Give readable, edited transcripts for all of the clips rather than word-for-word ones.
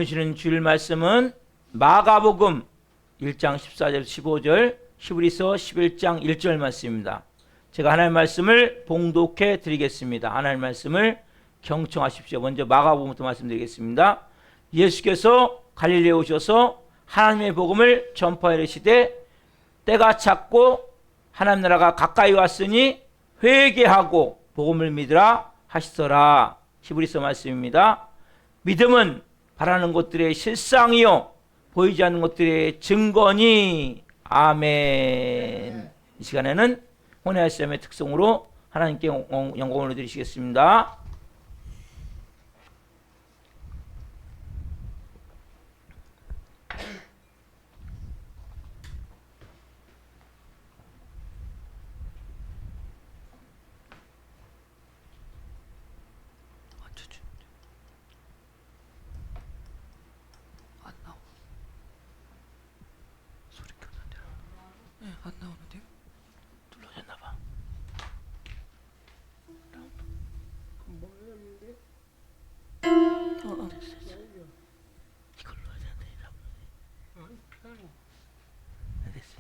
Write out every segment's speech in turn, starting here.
주시는 주일 말씀은 마가복음 1장 14절 15절, 히브리서 11장 1절 말씀입니다. 제가 하나님의 말씀을 봉독해 드리겠습니다. 하나님의 말씀을 경청하십시오. 먼저 마가복음부터 말씀드리겠습니다. 예수께서 갈릴리에 오셔서 하나님의 복음을 전파하시되 때가 찼고 하나님 나라가 가까이 왔으니 회개하고 복음을 믿으라 하시더라. 히브리서 말씀입니다. 믿음은 바라는 것들의 실상이요 보이지 않는 것들의 증거니. 아멘. 이 시간에는 혼의 말씀의 특성으로 하나님께 영광을 드리시겠습니다. 안 나오는데요? 눌러졌나봐. 이걸 눌러야 되는데. 됐어.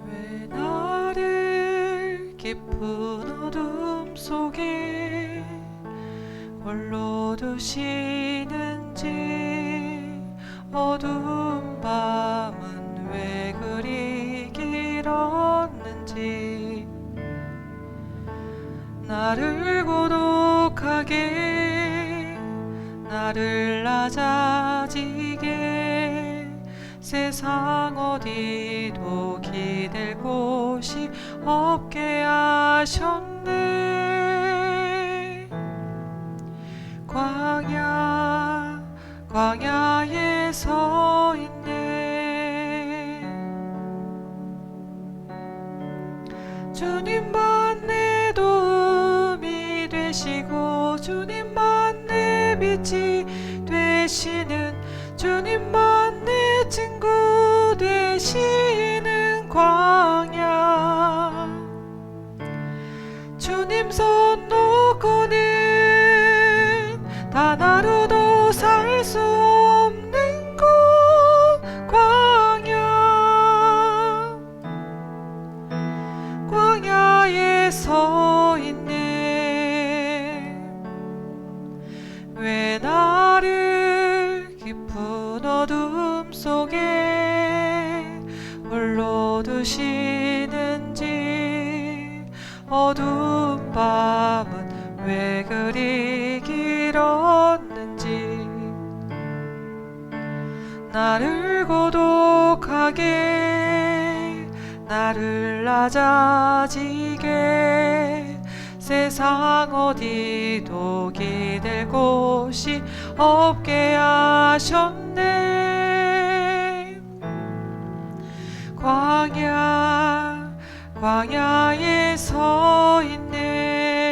왜 나를 깊은 어둠 속에 홀로 두시는지, 어두운 밤은 왜 그리 길었는지, 나를 고독하게, 나를 낮아지게, 세상 어디도 기댈 곳이 없게 하셨네. 광야에 서 있네. 주님만 내 도움이 되시고, 주님만 내 빛이 되시는, 주님만 내 친구 되시는 광야. 주님 손 놓고는 단 하루도 살 수 없는 곳, 광야. 광야에 서 있네. 왜 나를 깊은 어둠 속에 홀로 두시는지, 어두운 밤은 왜 그리 길었는지, 나를 고독하게, 나를 낮아지게, 세상 어디도 기댈 곳이 없게 하셨네. 광야에 서 있네.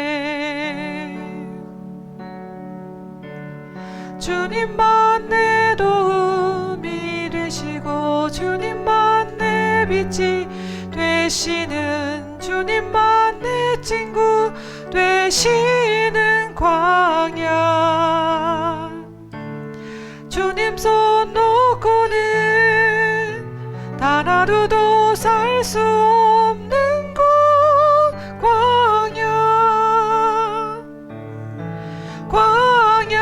주님만 내 도움이 되시고, 주님만 내 빛이 되시는, 주님만 내 친구 되시는 광야. 주님 손 놓고는 단 하루도 살 수 없는 곳, 광야. 광야.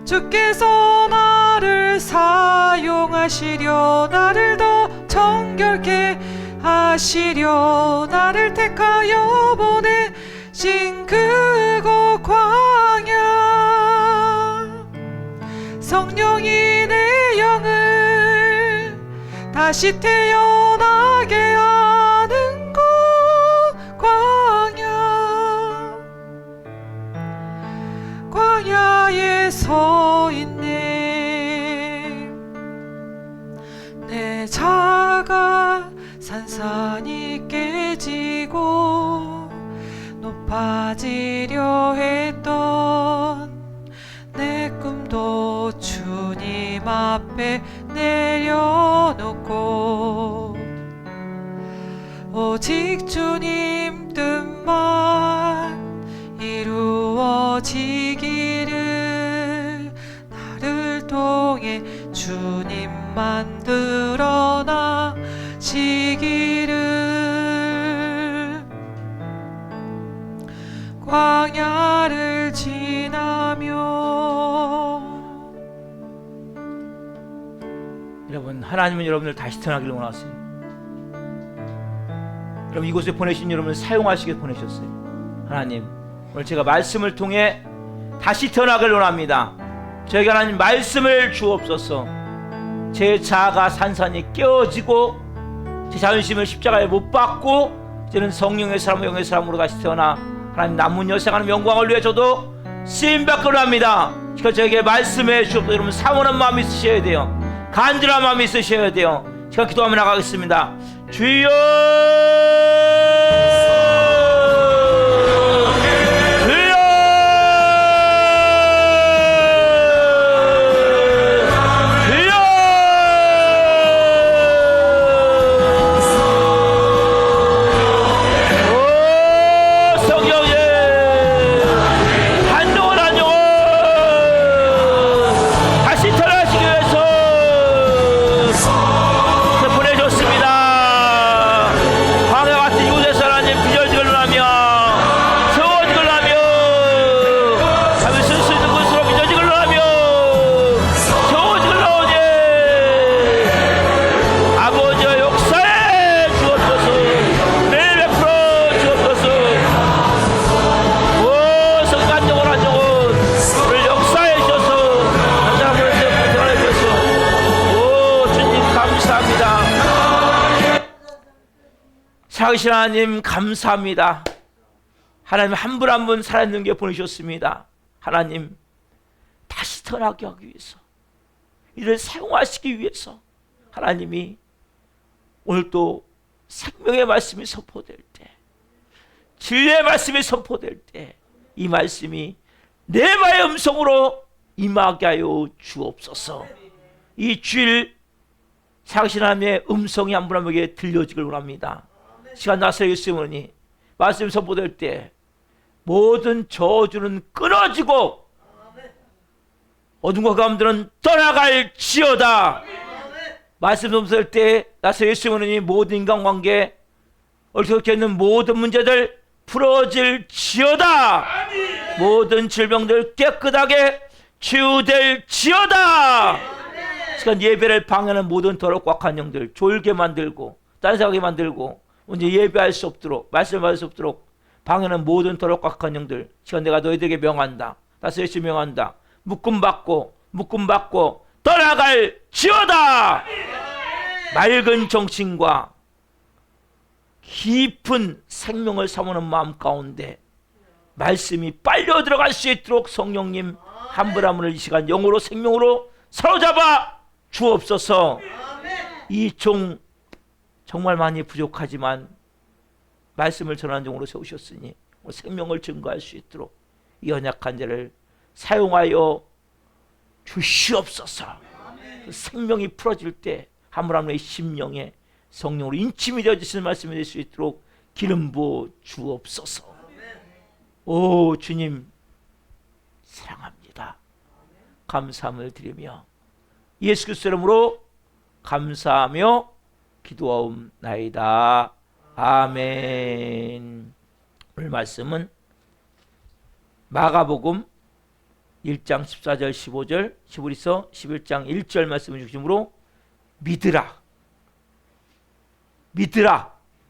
주께서 나를 사용하시려, 나를 더 정결케 하시려, 나를 택하여 보내신 그곳 광야. 성령이 내 영을 다시 태어나게 하는 곳, 광야. 광야에 서 있네. 내 자가 산산이 깨지고, 높아지려 했던 내 꿈도 주님 앞에 내려놓고 오직 주님 뜻만 이루어지기를 나를 통해 주님만 드러나시기를 광야를 지나며. 여러분, 하나님은 여러분을 다시 태어나기를 원하세요. 여러분, 이곳에 보내신 여러분을 사용하시게 보내셨어요. 하나님, 오늘 제가 말씀을 통해 다시 태어나기를 원합니다. 저에게 하나님 말씀을 주옵소서. 제 자아가 산산이 깨어지고 제 자존심을 십자가에 못 박고 이제는 성령의 사람으로 영의 사람으로 다시 태어나 하나님 남은 여생하는 영광을 위해 저도 쓰임받기를 합니다. 그러니까 저에게 말씀해 주옵소서. 여러분, 사모하는 마음이 있으셔야 돼요. 간절한 마음이 있으셔야 돼요. 제가 기도하며 나가겠습니다. 주여, 주여, 주여. 오 성령님, 한동안 다시 태어나시기 위해서 보내줬습니다. 광야 같은 이곳에서 하나님 비절직을 하며 세워직을 하며 밤에 쓸 수 있는 곳으로 비절직을 하며 세워직을 하오니 아버지의 역사에 주옵소서. 매일 베풀어 주옵소서. 오 성령 한정원 우리 역사에 주셔서 한 사람을 태어나게 주셔서 오 주님 감사합니다. 살아계신 하나님 감사합니다. 하나님 한 분 한 분 살아있는 게 보내셨습니다. 하나님 다시 태어나게 하기 위해서 이를 사용하시기 위해서 하나님이 오늘 또 생명의 말씀이 선포될 때, 진리의 말씀이 선포될 때 이 말씀이 내 마의 음성으로 임하게 하여 주옵소서. 이 주일 살아계신 하나님의 음성이 한 분 한 분에게 들려지길 원합니다. 시간 나서게 쓰으니 말씀 선포될 때 모든 저주는 끊어지고 어둠과 가운데는 떠나갈지어다. 말씀 선포될 때 나서게 쓰으니 모든 인간관계 얽혀져 있는 모든 문제들 풀어질지어다. 모든 질병들 깨끗하게 치유될지어다. 시간 예배를 방해하는 모든 더럽고 악한 영들 졸게 만들고 딴생각하게 만들고 이제 예배할 수 없도록 말씀을 받을 수 없도록 방해하는 모든 더럽고 악한 영들 시간 내가 너희들에게 명한다. 다시 열심히 명한다. 묶음받고 떠나갈지어다. 맑은 정신과 깊은 생명을 사모하는 마음 가운데 말씀이 빨려 들어갈 수 있도록 성령님 한 분 한 분을 이 시간 영으로 생명으로 사로잡아 주옵소서. 이 종 정말 많이 부족하지만 말씀을 전하는 종으로 세우셨으니 생명을 증거할 수 있도록 이 연약한 자를 사용하여 주시옵소서. 그 생명이 풀어질 때 한 분 한 분의 심령에 성령으로 인침이 되어지시는 말씀이 될 수 있도록 기름 부어 주옵소서. 오 주님 사랑합니다. 감사함을 드리며 예수 그리스도 이름으로 감사하며 기도하옵나이다. 아멘. 오늘 말씀은 마가복음 1장 14절 15절 히브리서 11장 1절 말씀을 중심으로 믿으라.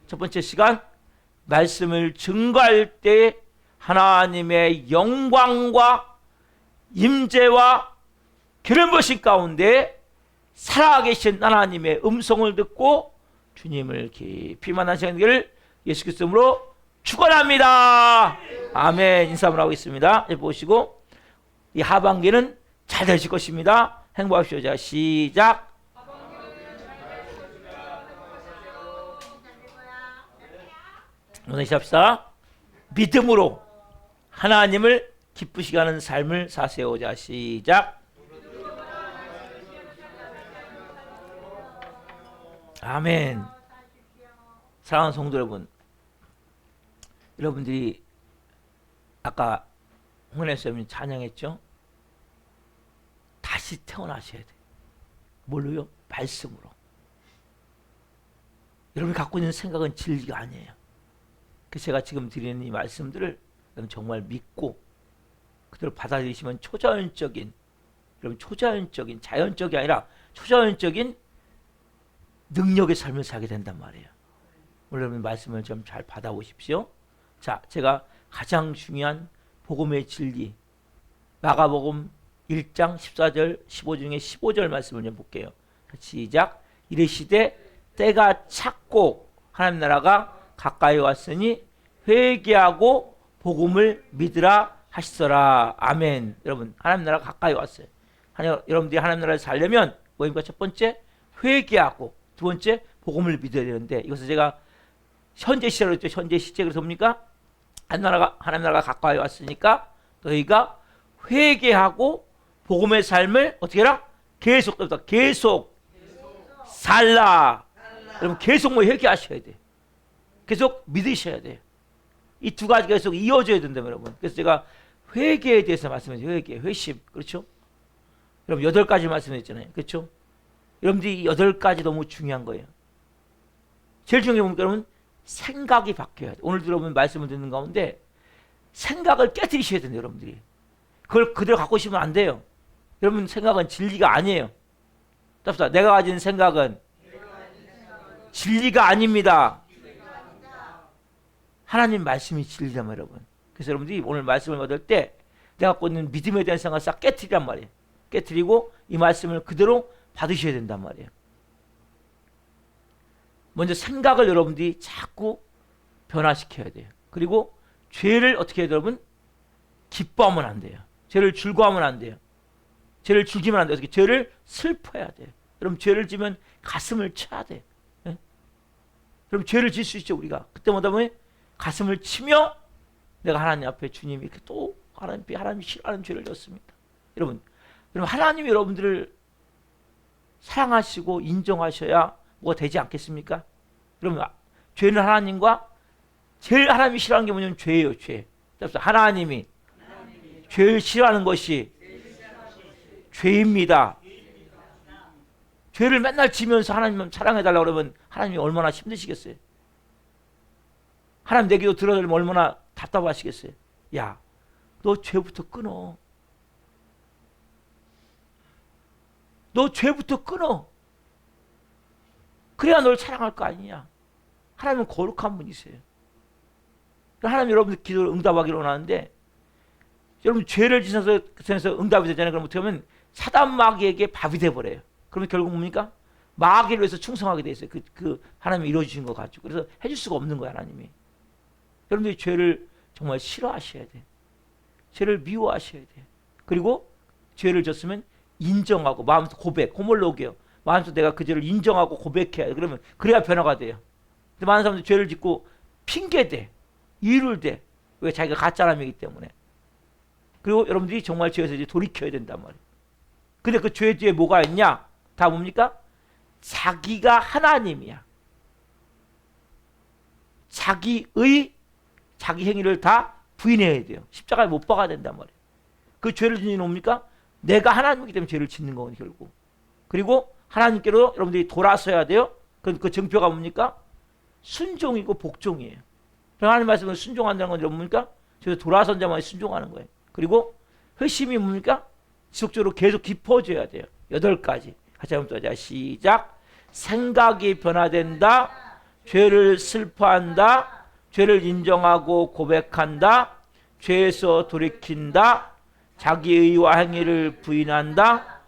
첫 번째 시간 말씀을 증거할 때 하나님의 영광과 임재와 기름 부으신 가운데 살아계신 하나님의 음성을 듣고 주님을 깊이 만난 시간을 예수 그리스도로 축원합니다. 아멘. 인사 한번 하고 있습니다. 보시고 이 하반기는 잘 되실 것입니다. 행복하십시오. 자 시작. 오늘 시작합시다. 믿음으로 하나님을 기쁘시게 하는 삶을 사세요자. 시작. 아멘. 사랑하는 성도 여러분, 여러분들이 아까 홍은혜쌤이 찬양했죠? 다시 태어나셔야 돼요. 뭘로요? 말씀으로. 여러분이 갖고 있는 생각은 진리가 아니에요. 그래서 제가 지금 드리는 이 말씀들을 여러분 정말 믿고 그대로 받아들이시면 초자연적인, 여러분 초자연적인, 자연적이 아니라 초자연적인 능력의 삶을 살게 된단 말이에요. 오늘 여러분 말씀을 좀 잘 받아보십시오. 자, 제가 가장 중요한 복음의 진리, 마가복음 1장 14절 15절 중에 15절 말씀을 좀 볼게요. 시작. 이르시되 때가 찼고 하나님 나라가 가까이 왔으니 회개하고 복음을 믿으라 하시더라. 아멘. 여러분, 하나님 나라가 가까이 왔어요. 여러분들이 하나님 나라를 살려면 뭐입니까? 첫 번째, 회개하고, 두 번째, 복음을 믿어야 되는데, 이것을 제가 현재 시제로 했죠. 현재 시제. 그래서 뭡니까? 하나님 나라가 가까이 왔으니까 너희가 회개하고 복음의 삶을 어떻게 해라? 계속 살라. 여러분, 계속 뭐 회개하셔야 돼. 계속 믿으셔야 돼요. 이 두 가지가 계속 이어져야 된다면 여러분. 그래서 제가 회개에 대해서 말씀했죠. 회심. 그렇죠? 여러분 8가지 말씀했잖아요. 그렇죠? 여러분들이 이 8가지 너무 중요한 거예요. 제일 중요한 게 뭡니까? 여러분, 생각이 바뀌어야 돼요. 오늘 여러분 말씀을 듣는 가운데 생각을 깨뜨리셔야 돼요. 여러분들이. 그걸 그대로 갖고 있으면 안 돼요. 여러분 생각은 진리가 아니에요. 답답. 내가 가진 생각은 진리가 아닙니다. 하나님 말씀이 진리란 말이에요, 여러분. 그래서 여러분들이 오늘 말씀을 받을 때 내가 갖고 있는 믿음에 대한 생각을 싹 깨뜨리란 말이에요. 깨뜨리고 이 말씀을 그대로 받으셔야 된단 말이에요. 먼저 생각을 여러분들이 자꾸 변화시켜야 돼요. 그리고 죄를 어떻게 해야 돼요, 여러분? 기뻐하면 안 돼요. 죄를 즐거워하면 안 돼요. 죄를 즐기면 안 돼요. 어떻게? 죄를 슬퍼해야 돼요. 여러분 죄를 지면 가슴을 쳐야 돼요. 예? 여러분 죄를 질 수 있죠, 우리가. 그때마다 뭐 가슴을 치며 내가 하나님 앞에 주님이 이렇게 또 하나님이 싫어하는 죄를 졌습니다. 여러분 하나님이 여러분들을 사랑하시고 인정하셔야 뭐가 되지 않겠습니까? 여러분 죄는 하나님과 제일 하나님이 싫어하는 게 뭐냐면 죄예요. 죄. 하나님이 죄를 싫어하는 것이 죄입니다. 죄를 맨날 지면서 하나님 사랑해달라고 그러면 하나님이 얼마나 힘드시겠어요? 하나님 내 기도 들어주면 얼마나 답답하시겠어요? 야, 너 죄부터 끊어. 너 죄부터 끊어. 그래야 널 사랑할 거 아니냐. 하나님은 거룩한 분이세요. 하나님 여러분들 기도를 응답하기로 원하는데 여러분 죄를 지셔서 응답이 되잖아요. 그럼 어떻게 하면 사단 마귀에게 밥이 돼버려요. 그러면 결국 뭡니까? 마귀를 위해서 충성하게 돼 있어요. 그 하나님이 이루어주신 거 가지고. 그래서 해줄 수가 없는 거야, 하나님이. 여러분들이 죄를 정말 싫어하셔야 돼요. 죄를 미워하셔야 돼요. 그리고 죄를 졌으면 인정하고 마음에서 고백, 호몰로기요. 마음에서 내가 그 죄를 인정하고 고백해야 돼. 그러면 그래야 변화가 돼요. 근데 많은 사람들이 죄를 짓고 핑계대, 이유를 대. 왜? 자기가 가짜남이기 때문에. 그리고 여러분들이 정말 죄에서 이제 돌이켜야 된단 말이에요. 근데 그 죄 뒤에 뭐가 있냐? 다 뭡니까? 자기가 하나님이야. 자기 행위를 다 부인해야 돼요. 십자가에 못 박아야 된단 말이에요. 그 죄를 짓는 뭡니까? 내가 하나님이기 때문에 죄를 짓는 거거든요, 결국. 그리고 하나님께로 여러분들이 돌아서야 돼요. 그 증표가 뭡니까? 순종이고 복종이에요. 하나님 말씀을 순종한다는 건 뭡니까? 저희가 돌아선 자만이 순종하는 거예요. 그리고 회심이 뭡니까? 지속적으로 계속 깊어져야 돼요. 8가지. 같이 한번 또 하자. 시작. 생각이 변화된다. 죄를 슬퍼한다. 죄를 인정하고 고백한다. 죄에서 돌이킨다. 자기 의와 행위를 부인한다.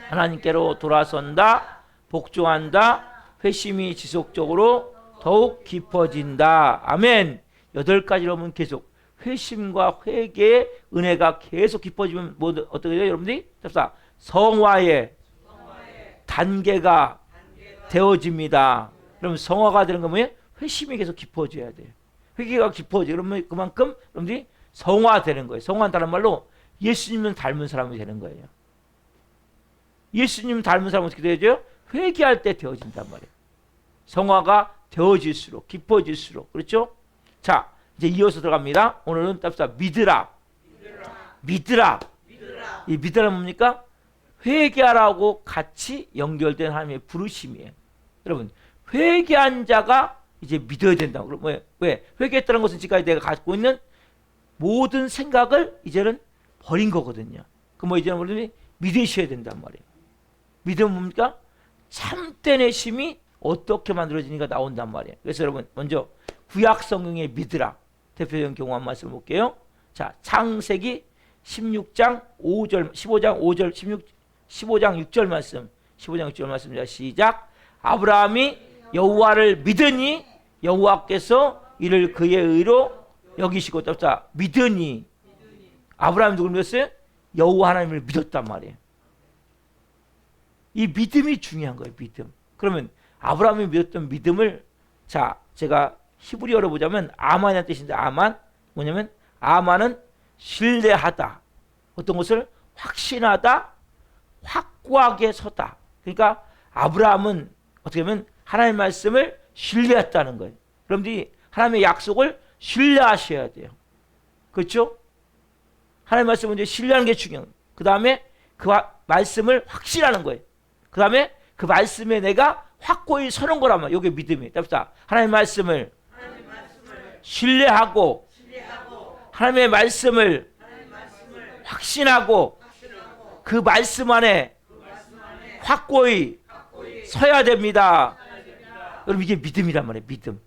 하나님께로 돌아선다. 복종한다. 회심이 지속적으로 더욱 깊어진다. 아멘. 8가지 여러분 계속 회심과 회개의 은혜가 계속 깊어지면 뭐 어떻게 돼요, 여러분들이? 성화의 단계가 되어집니다. 그럼 성화가 되는 건 뭐예요? 회심이 계속 깊어져야 돼요. 회개가 깊어져. 그러면 그만큼 여러분들이 성화되는 거예요. 성화한다는 말로 예수님을 닮은 사람이 되는 거예요. 예수님 닮은 사람은 어떻게 되죠? 회개할 때 되어진단 말이에요. 성화가 되어질수록 깊어질수록. 그렇죠? 자, 이제 이어서 들어갑니다. 오늘은 답사 믿으라. 믿으라. 이 믿으라 뭡니까? 회개하라고 같이 연결된 하나님의 부르심이에요. 여러분, 회개한 자가 이제 믿어야 된다고. 그럼 왜? 회개했다는 것은 지금까지 내가 갖고 있는 모든 생각을 이제는 버린 거거든요. 그럼 이제는 우리는 믿으셔야 된단 말이에요. 믿음은 뭡니까? 참된 의심이 어떻게 만들어지니까 나온단 말이에요. 그래서 여러분, 먼저 구약 성경에 믿으라. 대표적인 경우 한 말씀 볼게요. 자, 창세기 16장 5절, 15장 5절, 15장 6절 말씀. 15장 6절 말씀입니다. 시작. 아브라함이 여호와를 믿으니 여호와께서 이를 그의 의로 여기시고. 자, 믿으니. 아브라함이 누구를 믿었어요? 여호와 하나님을 믿었단 말이에요. 이 믿음이 중요한 거예요. 믿음. 그러면 아브라함이 믿었던 믿음을, 자, 제가 히브리어로 보자면 아만이라는 뜻인데, 아만 뭐냐면 아만은 신뢰하다, 어떤 것을 확신하다, 확고하게 서다. 그러니까 아브라함은 어떻게 보면 하나님의 말씀을 신뢰했다는 거예요. 여러분들이 하나님의 약속을 신뢰하셔야 돼요. 그렇죠? 하나님의 말씀을 이제 신뢰하는 게 중요해요. 그 다음에 그 말씀을 확신하는 거예요. 그 다음에 그 말씀에 내가 확고히 서는 거란 말이에요. 이게 믿음이에요. 답사. 하나님의 말씀을 신뢰하고 하나님의 말씀을 확신하고 그 말씀 안에 확고히 서야 됩니다. 여러분, 이게 믿음이란 말이에요. 믿음.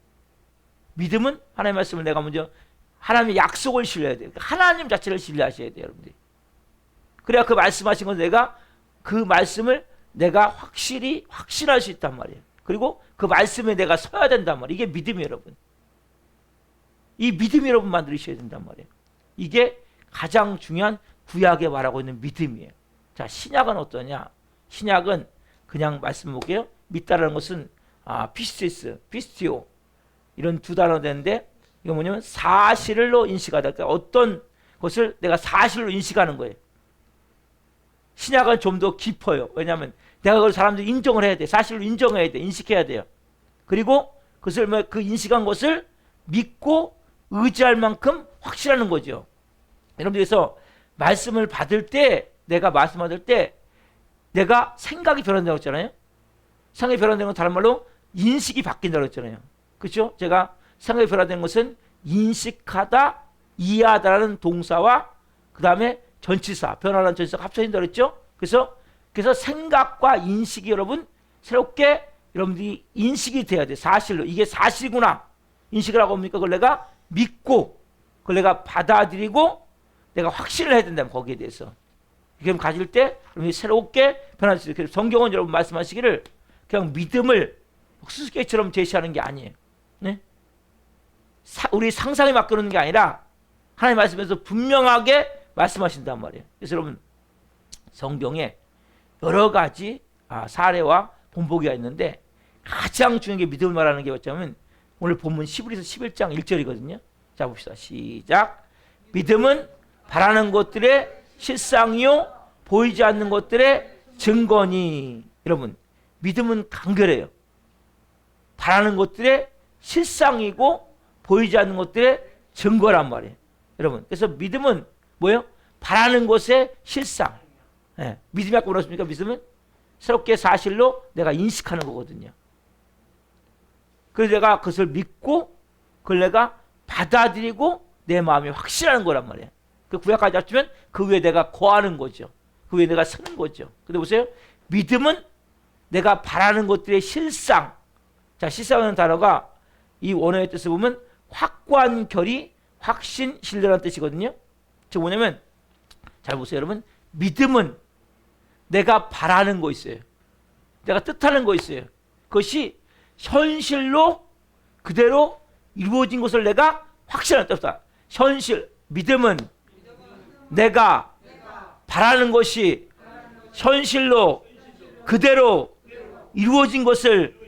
믿음은 하나님의 말씀을 내가 먼저 하나님의 약속을 신뢰해야 돼요. 하나님 자체를 신뢰하셔야 돼요, 여러분들. 그래야 그 말씀하신 건 내가 그 말씀을 내가 확실히 확신할 수 있단 말이에요. 그리고 그 말씀에 내가 서야 된단 말이에요. 이게 믿음이에요, 여러분. 이 믿음이 여러분 만들으셔야 된단 말이에요. 이게 가장 중요한 구약에 말하고 있는 믿음이에요. 자, 신약은 어떠냐? 신약은 그냥 말씀 볼게요. 믿다라는 것은 피스티스, 피스티오 이런 두 단어 되는데, 이거 뭐냐면 사실로 인식하다. 그러니까 어떤 것을 내가 사실로 인식하는 거예요. 신약은 좀 더 깊어요. 왜냐하면 내가 그걸 사람들이 인정을 해야 돼. 사실로 인정해야 돼. 인식해야 돼요. 그리고 그것을 그 인식한 것을 믿고 의지할 만큼 확실하는 거죠. 여러분들께서 말씀을 받을 때, 내가 말씀 받을 때 내가 생각이 변한다고 했잖아요. 생각이 변한다는 건 다른 말로 인식이 바뀐다고 했잖아요. 그렇죠? 제가 생각이 변화되는 것은 인식하다, 이해하다라는 동사와 그 다음에 전치사, 변화라는 전치사가 합쳐진다고 했죠? 그래서 생각과 인식이 여러분 새롭게 여러분들이 인식이 돼야 돼. 사실로. 이게 사실이구나. 인식을 하고 뭡니까? 그걸 내가 믿고, 그걸 내가 받아들이고, 내가 확신을 해야 된다면 거기에 대해서. 이렇게 가질 때 여러분이 새롭게 변할 수 있어요. 성경은 여러분 말씀하시기를 그냥 믿음을 수수께끼처럼 제시하는 게 아니에요. 네? 우리 상상에 맡기는 게 아니라 하나님 말씀에서 분명하게 말씀하신단 말이에요. 그래서 여러분, 성경에 여러 가지 사례와 본보기가 있는데 가장 중요한 게 믿음을 말하는 게 뭐냐면 오늘 본문 히브리서 11장 1절이거든요. 자, 봅시다. 시작. 믿음은 바라는 것들의 실상이요 보이지 않는 것들의 증거니. 여러분, 믿음은 간결해요. 바라는 것들의 실상이고 보이지 않는 것들의 증거란 말이에요. 여러분, 그래서 믿음은 뭐예요? 바라는 것의 실상. 네. 믿음이 아까 뭐랬습니까? 믿음은 새롭게 사실로 내가 인식하는 거거든요. 그래서 내가 그것을 믿고 그걸 내가 받아들이고 내 마음이 확실하는 거란 말이에요. 그 구약까지 합치면 그 위에 내가 거하는 거죠. 그 위에 내가 서는 거죠. 근데 보세요. 믿음은 내가 바라는 것들의 실상. 자, 실상이라는 단어가 이 원어의 뜻을 보면 확고한 결의, 확신, 신뢰라는 뜻이거든요. 즉 뭐냐면, 잘 보세요, 여러분. 믿음은 내가 바라는 거 있어요. 내가 뜻하는 거 있어요. 그것이 현실로 그대로 이루어진 것을 내가 확신할 때 없다. 현실, 믿음은 내가 바라는 것이 현실로 그대로 이루어진 것을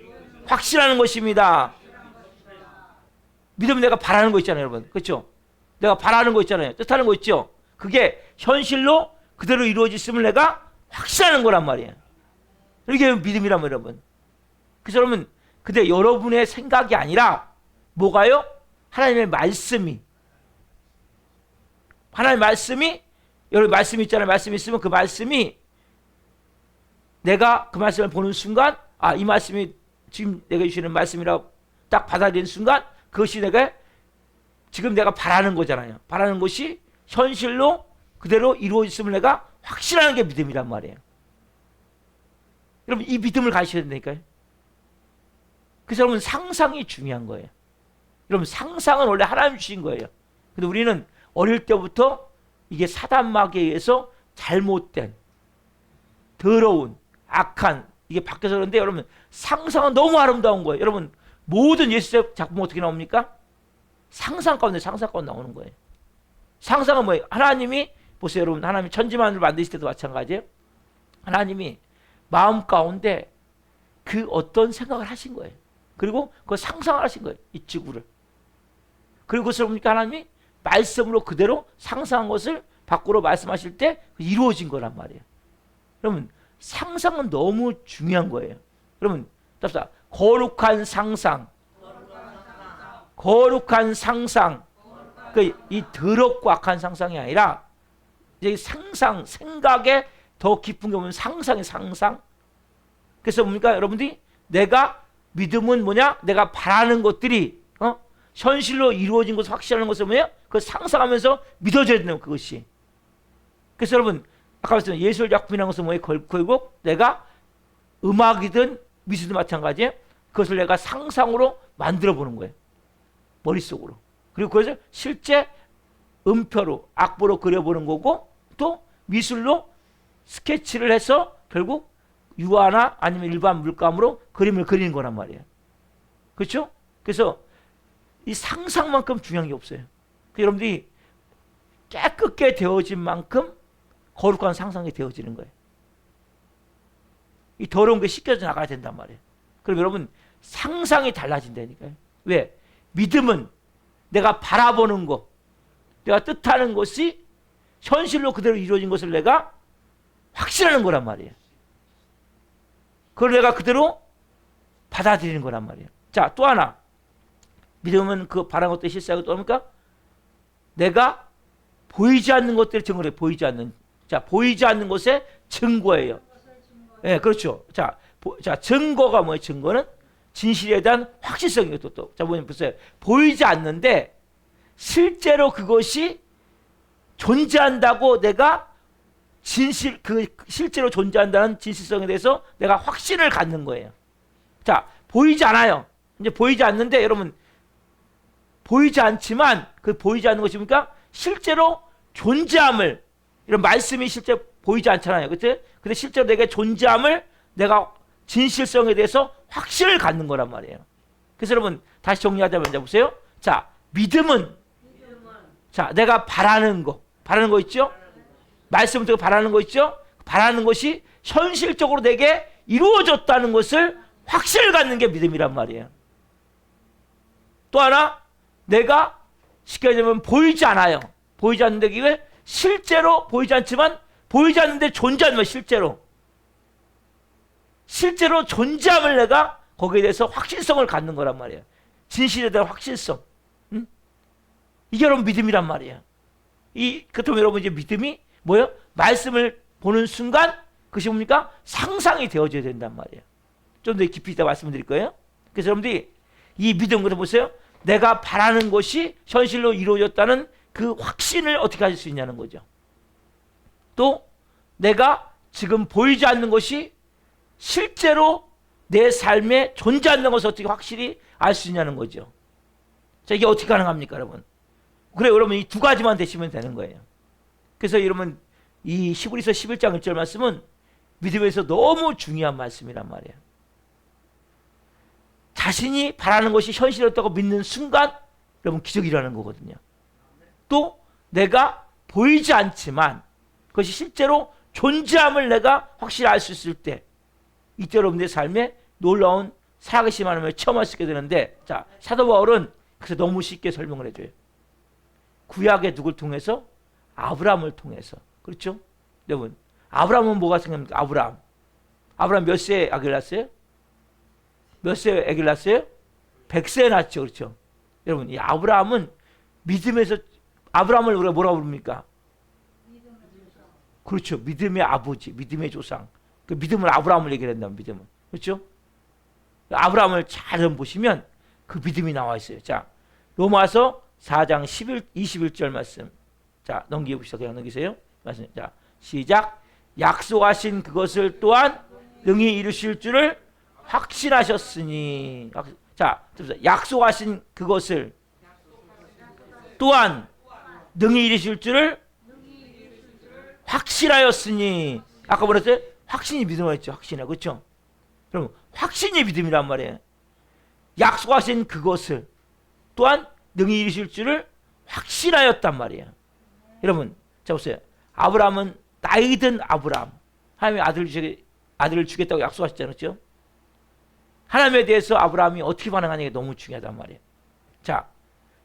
확신하는 것입니다. 믿음은 내가 바라는 거 있잖아요, 여러분. 그렇죠? 내가 바라는 거 있잖아요. 뜻하는 거 있죠? 그게 현실로 그대로 이루어졌음을 내가 확신하는 거란 말이에요. 이게 믿음이란 말이에요, 여러분. 그래서 여러분, 근데 여러분의 생각이 아니라 뭐가요? 하나님의 말씀이. 하나님의 말씀이, 여러분 말씀이 있잖아요. 말씀이 있으면 그 말씀이 내가 그 말씀을 보는 순간, 아, 이 말씀이 지금 내가 주시는 말씀이라고 딱 받아들이는 순간 그것이 지금 내가 바라는 거잖아요. 바라는 것이 현실로 그대로 이루어졌음을 내가 확신하는 게 믿음이란 말이에요. 여러분 이 믿음을 가지셔야 된다니까요. 그래서 여러분 상상이 중요한 거예요. 여러분 상상은 원래 하나님 주신 거예요. 근데 우리는 어릴 때부터 이게 사단마귀에 의해서 잘못된 더러운 악한 이게 바뀌어서 그런데 여러분 상상은 너무 아름다운 거예요. 여러분 모든 예수의 작품 어떻게 나옵니까? 상상 가운데 나오는 거예요. 상상은 뭐예요? 하나님이 보세요, 여러분. 하나님이 천지만을 만드실 때도 마찬가지예요. 하나님이 마음 가운데 그 어떤 생각을 하신 거예요. 그리고 그 상상을 하신 거예요. 이 지구를. 그리고 그것을 뭡니까? 하나님이 말씀으로 그대로 상상한 것을 밖으로 말씀하실 때 이루어진 거란 말이에요. 여러분 상상은 너무 중요한 거예요. 여러분 답사 거룩한 상상. 거룩한 상상. 이 더럽고 악한 상상이 아니라 이제 상상, 생각에 더 깊은 게 보면 상상의 상상. 그래서 뭡니까 여러분들이 내가 믿음은 뭐냐? 내가 바라는 것들이 현실로 이루어진 것을 확신하는 것을 뭐냐? 그걸 상상하면서 믿어져야 되는 그것이. 그래서 여러분 아까 말씀드린 예술 작품이라는 것은 뭐예요? 결국 내가 음악이든 미술도 마찬가지예요. 그것을 내가 상상으로 만들어 보는 거예요. 머릿속으로. 그리고 그것을 실제 음표로 악보로 그려보는 거고 또 미술로 스케치를 해서 결국 유화나 아니면 일반 물감으로 그림을 그리는 거란 말이에요. 그렇죠? 그래서 이 상상만큼 중요한 게 없어요. 여러분들이 깨끗게 되어진 만큼 거룩한 상상이 되어지는 거예요. 이 더러운 게 씻겨져 나가야 된단 말이에요. 그럼 여러분 상상이 달라진다니까요. 왜? 믿음은 내가 바라보는 것, 내가 뜻하는 것이 현실로 그대로 이루어진 것을 내가 확신하는 거란 말이에요. 그걸 내가 그대로 받아들이는 거란 말이에요. 자, 또 하나. 믿음은 그 바라는 것들이 실사하고 또 뭡니까? 내가 보이지 않는 것들의 증거를 보이지 않는. 자, 보이지 않는 것의 증거예요. 예, 네, 그렇죠. 자, 증거가 뭐예요? 증거는 진실에 대한 확실성이에요. 또. 자, 보세요. 보이지 않는데 실제로 그것이 존재한다고 내가 실제로 존재한다는 진실성에 대해서 내가 확신을 갖는 거예요. 자, 보이지 않아요. 이제 보이지 않는데 여러분 보이지 않지만 그 보이지 않는 것이 뭡니까? 실제로 존재함을 이런 말씀이 실제 보이지 않잖아요. 그치? 근데 실제로 내게 존재함을 내가 진실성에 대해서 확신을 갖는 거란 말이에요. 그래서 여러분 다시 정리하자면 이제 보세요. 자, 믿음은 자, 내가 바라는 거 있죠? 말씀 듣고 바라는 거 있죠? 바라는 것이 현실적으로 내게 이루어졌다는 것을 확신을 갖는 게 믿음이란 말이에요. 또 하나 내가 쉽게 얘기하면 보이지 않아요. 보이지 않는데 이게 실제로 보이지 않지만 보이지 않는데 존재하는 거예요. 실제로 존재함을 내가 거기에 대해서 확신성을 갖는 거란 말이에요. 진실에 대한 확신성. 응? 이게 여러분 믿음이란 말이에요. 그렇다면 여러분 이제 믿음이 뭐예요? 말씀을 보는 순간 그것이 뭡니까? 상상이 되어져야 된단 말이에요. 좀 더 깊이 있다 말씀을 드릴 거예요. 그래서 여러분들이 이 믿음 그래서 보세요. 내가 바라는 것이 현실로 이루어졌다는 그 확신을 어떻게 가질 수 있냐는 거죠. 또 내가 지금 보이지 않는 것이 실제로 내 삶에 존재한다는 것을 어떻게 확실히 알 수 있냐는 거죠. 자, 이게 어떻게 가능합니까, 여러분? 그래, 여러분 이 두 가지만 되시면 되는 거예요. 그래서 여러분 이 히브리서 11장 1절 말씀은 믿음에서 너무 중요한 말씀이란 말이에요. 자신이 바라는 것이 현실이었다고 믿는 순간 여러분 기적이 일어나는 거거든요. 또 내가 보이지 않지만 그것이 실제로 존재함을 내가 확실히 알 수 있을 때 이때 여러분들의 삶에 놀라운 살아계신 하나님을 체험할 수 있게 되는데 자, 사도 바울은 그래서 너무 쉽게 설명을 해줘요. 구약의 누굴 통해서? 아브라함을 통해서. 그렇죠? 여러분, 아브라함은 뭐가 생깁니까? 아브라함 몇 세에 아기를 낳았어요? 몇 세에 아기를 낳았어요? 100세에 낳았죠. 그렇죠? 여러분, 이 아브라함은 믿음에서, 아브라함을 우리가 뭐라고 부릅니까? 그렇죠. 믿음의 아버지, 믿음의 조상. 그 믿음을 아브라함을 얘기를 한다면 믿음은. 그렇죠? 아브라함을 잘 보시면 그 믿음이 나와 있어요. 자, 로마서 4장 21절 말씀. 자, 넘기봅시다. 그냥 넘기세요. 말씀. 자, 시작. 약속하신 그것을 또한 능히 이루실 줄을 확신하셨으니. 자, 약속하신 그것을 또한 능히 이루실 줄을 확신하였으니. 아까 뭐랬어요? 확신이 믿음을 했죠. 확신이. 그렇죠? 그럼 확신이 믿음이란 말이에요. 약속하신 그것을 또한 능히 이루실 줄을 확신하였단 말이에요. 여러분, 자 보세요. 아브라함은 나이 든 아브라함. 하나님이 아들을 주겠다고 약속하셨잖아요. 그렇죠? 하나님에 대해서 아브라함이 어떻게 반응하는 게 너무 중요하단 말이에요. 자,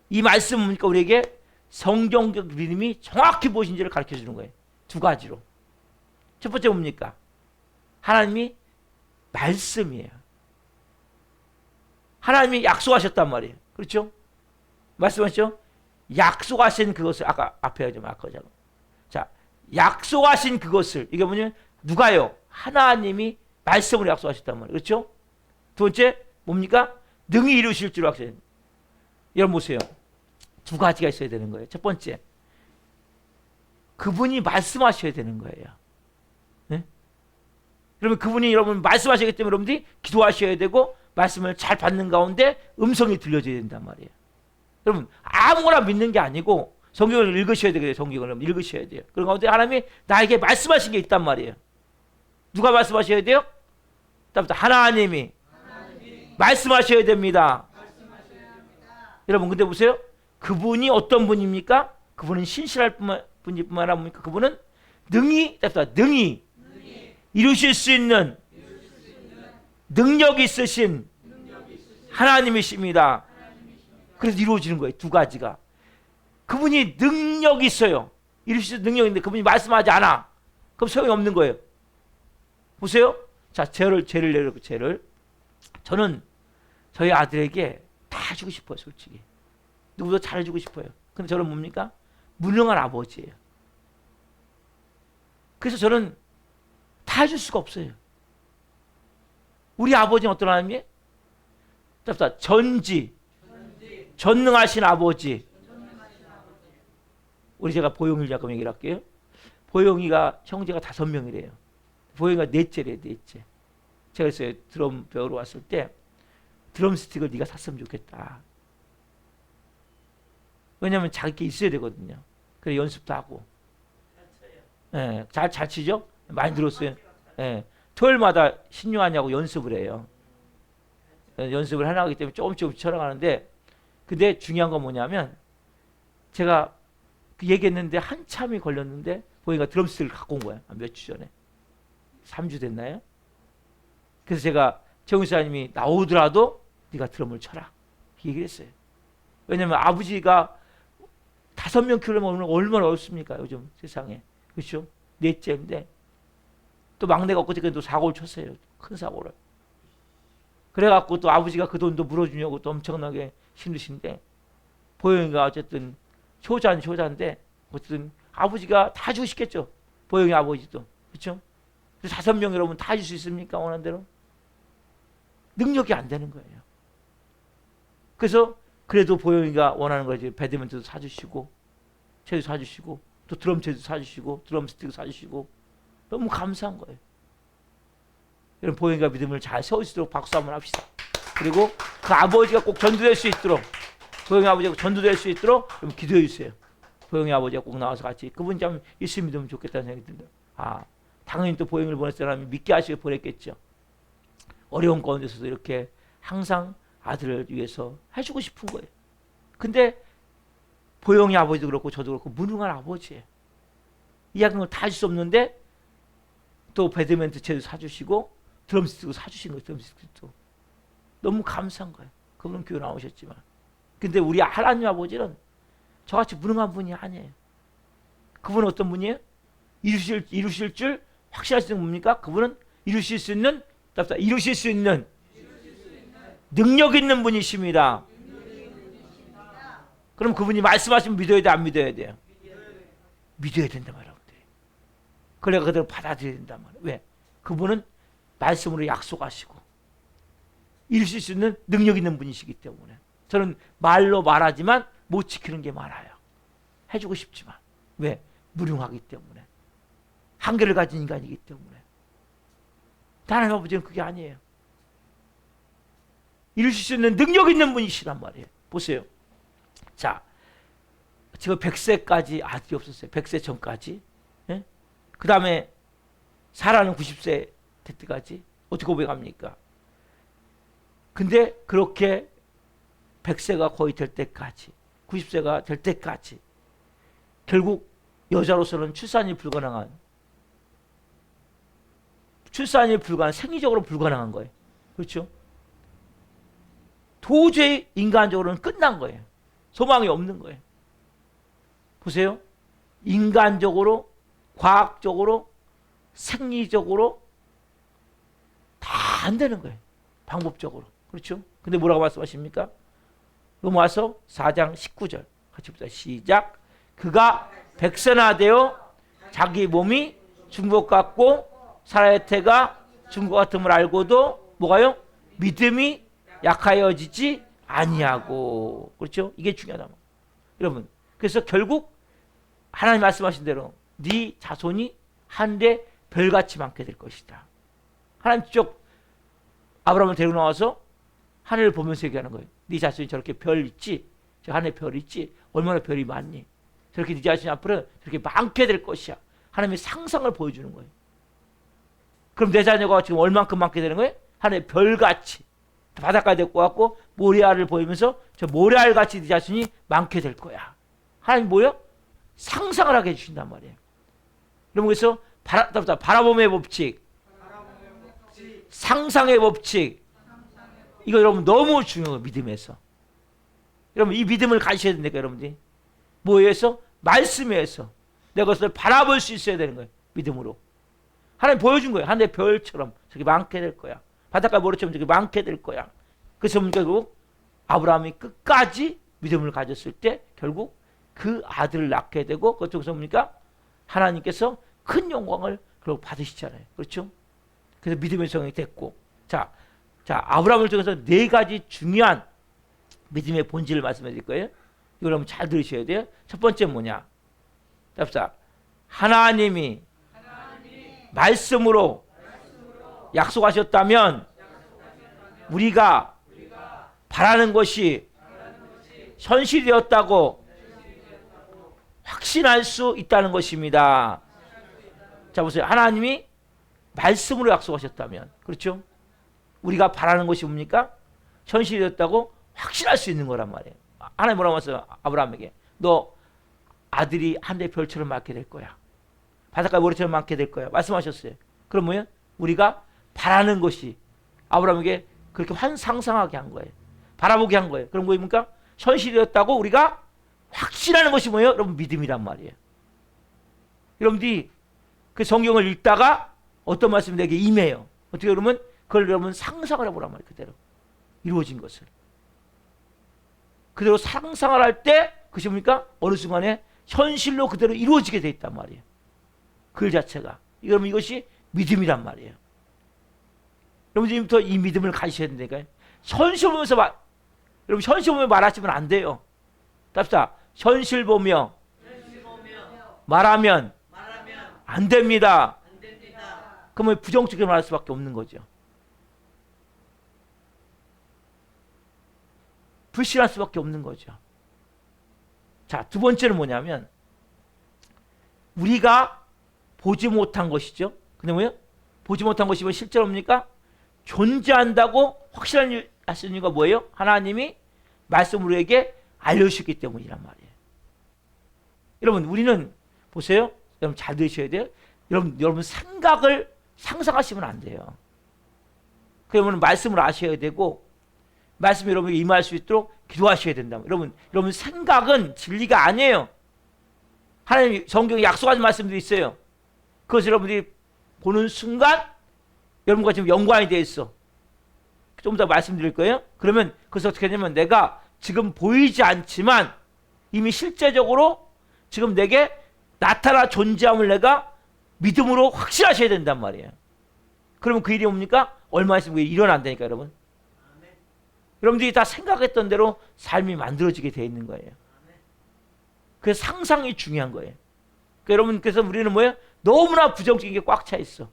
이 말씀은 뭡니까? 우리에게 성경적 믿음이 정확히 무엇인지를 가르쳐 주는 거예요. 두 가지로. 첫 번째 뭡니까? 하나님이 말씀이에요. 하나님이 약속하셨단 말이에요. 그렇죠? 말씀하셨죠? 약속하신 그것을, 아까 앞에 하죠. 자, 약속하신 그것을, 이게 뭐냐면, 누가요? 하나님이 말씀으로 약속하셨단 말이에요. 그렇죠? 두 번째, 뭡니까? 능히 이루실 줄 확신. 여러분 보세요. 두 가지가 있어야 되는 거예요. 첫 번째, 그분이 말씀하셔야 되는 거예요. 네? 그러면 그분이 여러분 말씀하시기 때문에 여러분들이 기도하셔야 되고 말씀을 잘 받는 가운데 음성이 들려줘야 된단 말이에요. 여러분 아무거나 믿는 게 아니고 성경을 읽으셔야 되겠어요. 성경을 읽으셔야 돼요. 그런 가운데 하나님이 나에게 말씀하신 게 있단 말이에요. 누가 말씀하셔야 돼요? 하나님이 말씀하셔야 됩니다. 여러분 근데 보세요. 그분이 어떤 분입니까? 그분은 신실할 분뿐만 아니라 뭡니까? 그분은 능히 이루실 수 있는 능력이 있으신 하나님이십니다. 그래서 이루어지는 거예요. 두 가지가. 그분이 능력이 있어요. 이루실 수 있는 능력이 있는데 그분이 말씀하지 않아. 그럼 소용이 없는 거예요. 보세요. 자, 죄를 내려놓고 죄를. 저는 저희 아들에게 다 주고 싶어요. 솔직히. 누구도 잘해주고 싶어요. 근데 저는 뭡니까? 무능한 아버지예요. 그래서 저는 다 해줄 수가 없어요. 우리 아버지는 어떤 하나님이에요? 전능하신 아버지. 우리 제가 보영이 잠깐 얘기를 할게요. 보영이가 형제가 5명이래요. 보영이가 넷째래요. 넷째. 제가 그랬어요. 드럼 배우러 왔을 때 드럼 스틱을 네가 샀으면 좋겠다. 왜냐하면 자기 있어야 되거든요. 그래 연습도 하고. 예, 잘 치죠? 많이 들었어요. 예, 토요일마다 신유하냐고 연습을 해요. 연습을 하나 하기 때문에 조금씩 쳐나가는데, 근데 중요한 건 뭐냐면 제가 그 얘기했는데 한참이 걸렸는데 보니까 드럼스틱을 갖고 온 거야. 몇 주 전에. 3주 됐나요? 그래서 제가 정의사님이 나오더라도 네가 드럼을 쳐라. 얘기를 했어요. 왜냐면 아버지가 5명 키우려면 얼마나 어렵습니까? 요즘 세상에. 그렇죠? 넷째인데 또 막내가 엊그저께 또 사고를 쳤어요. 큰 사고를. 그래갖고 또 아버지가 그 돈도 물어주려고 또 엄청나게 힘드신데 보영이가 어쨌든 효자인데 어쨌든 아버지가 다 주고 싶겠죠. 보영이 아버지도. 그렇죠? 그래서 5명 여러분 다 줄 수 있습니까? 원하는 대로? 능력이 안 되는 거예요. 그래서 그래도 보영이가 원하는 거지. 배드민턴도 사주시고 채도 사주시고 또 드럼 채도 사주시고 드럼 스틱도 사주시고 너무 감사한 거예요. 여러분 보영이가 믿음을 잘 세울 수 있도록 박수 한번 합시다. 그리고 그 아버지가 꼭 전도될 수 있도록 보영이 아버지가 전도될 수 있도록 여러분 기도해 주세요. 보영이 아버지가 꼭 나와서 같이 그분 좀 예수 믿으면 좋겠다는 생각이 듭니다. 아, 당연히 또 보영이를 보냈을 사람이 믿게 하시고 보냈겠죠. 어려운 가운데서도 이렇게 항상 아들을 위해서 해주고 싶은 거예요. 근데 보영이 아버지도 그렇고 저도 그렇고 무능한 아버지예요. 이야기는 걸 다 할 수 없는데 또 배드민턴 채도 사주시고 드럼스틱도 사주신 거예요. 드럼스틱도. 너무 감사한 거예요. 그분은 교회 나오셨지만. 근데 우리 하나님 아버지는 저같이 무능한 분이 아니에요. 그분은 어떤 분이에요? 이루실 줄 확신할 수 있는 뭡니까? 그분은 이루실 수 있는 능력 있는 분이십니다. 그럼 그분이 말씀하시면 믿어야 돼, 안 믿어야 돼요? 믿어야 된단 말이에요. 그걸 내가 그대로 받아들여야 된단 말이에요. 왜? 그분은 말씀으로 약속하시고 이루실 수 있는 능력 있는 분이시기 때문에. 저는 말로 말하지만 못 지키는 게 많아요. 해주고 싶지만. 왜? 무능하기 때문에. 한계를 가진 인간이기 때문에. 하나님 아버지는 그게 아니에요. 이루실 수 있는 능력 있는 분이시란 말이에요. 보세요. 자, 지금 100세까지 아들이 없었어요. 100세 전까지. 예? 그 다음에 사라는 90세 될 때까지 어떻게 고백합니까? 근데 그렇게 100세가 거의 될 때까지, 90세가 될 때까지 결국 여자로서는 출산이 불가능한, 생리적으로 불가능한 거예요. 그렇죠? 도저히 인간적으로는 끝난 거예요. 소망이 없는 거예요. 보세요. 인간적으로, 과학적으로, 생리적으로 다 안 되는 거예요. 방법적으로. 그렇죠? 근데 뭐라고 말씀하십니까? 로마서 4장 19절. 같이 봅시다. 시작. 그가 백세나 되어 자기 몸이 죽은 것 같고 살아야 태가 죽은 것 같음을 알고도 뭐가요? 믿음이 약하여지지 아니하고. 그렇죠? 이게 중요하다. 여러분, 그래서 결국 하나님 말씀하신 대로 네 자손이 하늘에 별같이 많게 될 것이다. 하나님 직접 아브라함을 데리고 나와서 하늘을 보면서 얘기하는 거예요. 네 자손이 저렇게 별 있지? 저 하늘에 별 있지? 얼마나 별이 많니? 저렇게 네 자손이 앞으로 저렇게 많게 될 것이야. 하나님의 상상을 보여주는 거예요. 그럼 내 자녀가 지금 얼만큼 많게 되는 거예요? 하늘에 별같이. 바닷가에 데리고 왔고 모래알을 보이면서 저 모래알같이 네 자손이 많게 될 거야. 하나님 뭐예요? 상상을 하게 해주신단 말이에요. 여러분, 그래서 바라봄의 법칙, 상상의 법칙, 이거 여러분 너무 중요해요. 믿음에서. 여러분 이 믿음을 가지셔야 된다니까. 여러분들이 뭐에서? 말씀에서 내가 그것을 바라볼 수 있어야 되는 거예요. 믿음으로. 하나님 보여준 거예요. 하늘의 별처럼 저기 많게 될 거야. 바닷가 모래처럼 저기 많게 될 거야. 그래서 결국 아브라함이 끝까지 믿음을 가졌을 때 결국 그 아들을 낳게 되고 그것도 뭡니까? 하나님께서 큰 영광을 결국 받으시잖아요. 그렇죠? 그래서 믿음의 성이 됐고. 자, 아브라함을 통해서 네 가지 중요한 믿음의 본질을 말씀해 드릴 거예요. 이걸 한번 잘 들으셔야 돼요. 첫 번째 뭐냐? 자, 하나님이 말씀으로 약속하셨다면 우리가 바라는 것이 현실이 되었다고 확신할 수 있다는 것입니다. 자, 보세요. 하나님이 말씀으로 약속하셨다면, 그렇죠? 우리가 바라는 것이 뭡니까? 현실이 되었다고 확신할 수 있는 거란 말이에요. 하나님 뭐라고 했어요? 아브라함에게. 너 아들이 하늘의 별처럼 많게 될 거야. 바닷가 모래처럼 많게 될 거야. 말씀하셨어요. 그럼 뭐예요? 우리가 바라는 것이 아브라함에게 그렇게 상상하게 한 거예요. 바라보게 한 거예요. 그럼 뭐입니까? 현실이 되었다고 우리가 확신하는 것이 뭐예요? 여러분 믿음이란 말이에요. 여러분들이 그 성경을 읽다가 어떤 말씀이 내게 임해요. 어떻게 그러면 그걸 여러분 상상을 해보란 말이에요. 그대로 이루어진 것을 그대로 상상을 할 때 그것이 뭡니까? 어느 순간에 현실로 그대로 이루어지게 돼 있단 말이에요. 글 자체가. 여러분 이것이 믿음이란 말이에요. 여러분 지금부터 이 믿음을 가지셔야 된다니까요. 현실 보면서 여러분 현실 보면 말하시면 안 돼요. 답시다. 현실 보며 말하면 안 됩니다. 그러면 부정적으로 말할 수밖에 없는 거죠. 불신할 수밖에 없는 거죠. 자, 두 번째는 뭐냐면 우리가 보지 못한 것이죠. 근데 뭐예요? 보지 못한 것이 실제로 뭡니까? 존재한다고 확실할 수 있는 이유가 뭐예요? 하나님이 말씀으로 우리에게 알려주셨기 때문이란 말이에요. 여러분 우리는 보세요. 여러분 잘 들으셔야 돼요. 여러분 생각을 상상하시면 안 돼요. 그러면 말씀을 아셔야 되고 말씀이 여러분에게 임할 수 있도록 기도하셔야 된다. 여러분 생각은 진리가 아니에요. 하나님 성경에 약속하신 말씀도 있어요. 그것을 여러분들이 보는 순간 여러분과 지금 연관이 되어 있어. 좀 더 말씀드릴 거예요. 그러면 그것을 어떻게 하냐면 내가 지금 보이지 않지만 이미 실제적으로 지금 내게 나타나 존재함을 내가 믿음으로 확신하셔야 된단 말이에요. 그러면 그 일이 뭡니까? 얼마 있으면 그게 일어난다니까 여러분. 여러분들이 다 생각했던 대로 삶이 만들어지게 되어 있는 거예요. 그 상상이 중요한 거예요. 그러니까 여러분, 그래서 우리는 뭐예요? 너무나 부정적인 게 꽉 차 있어.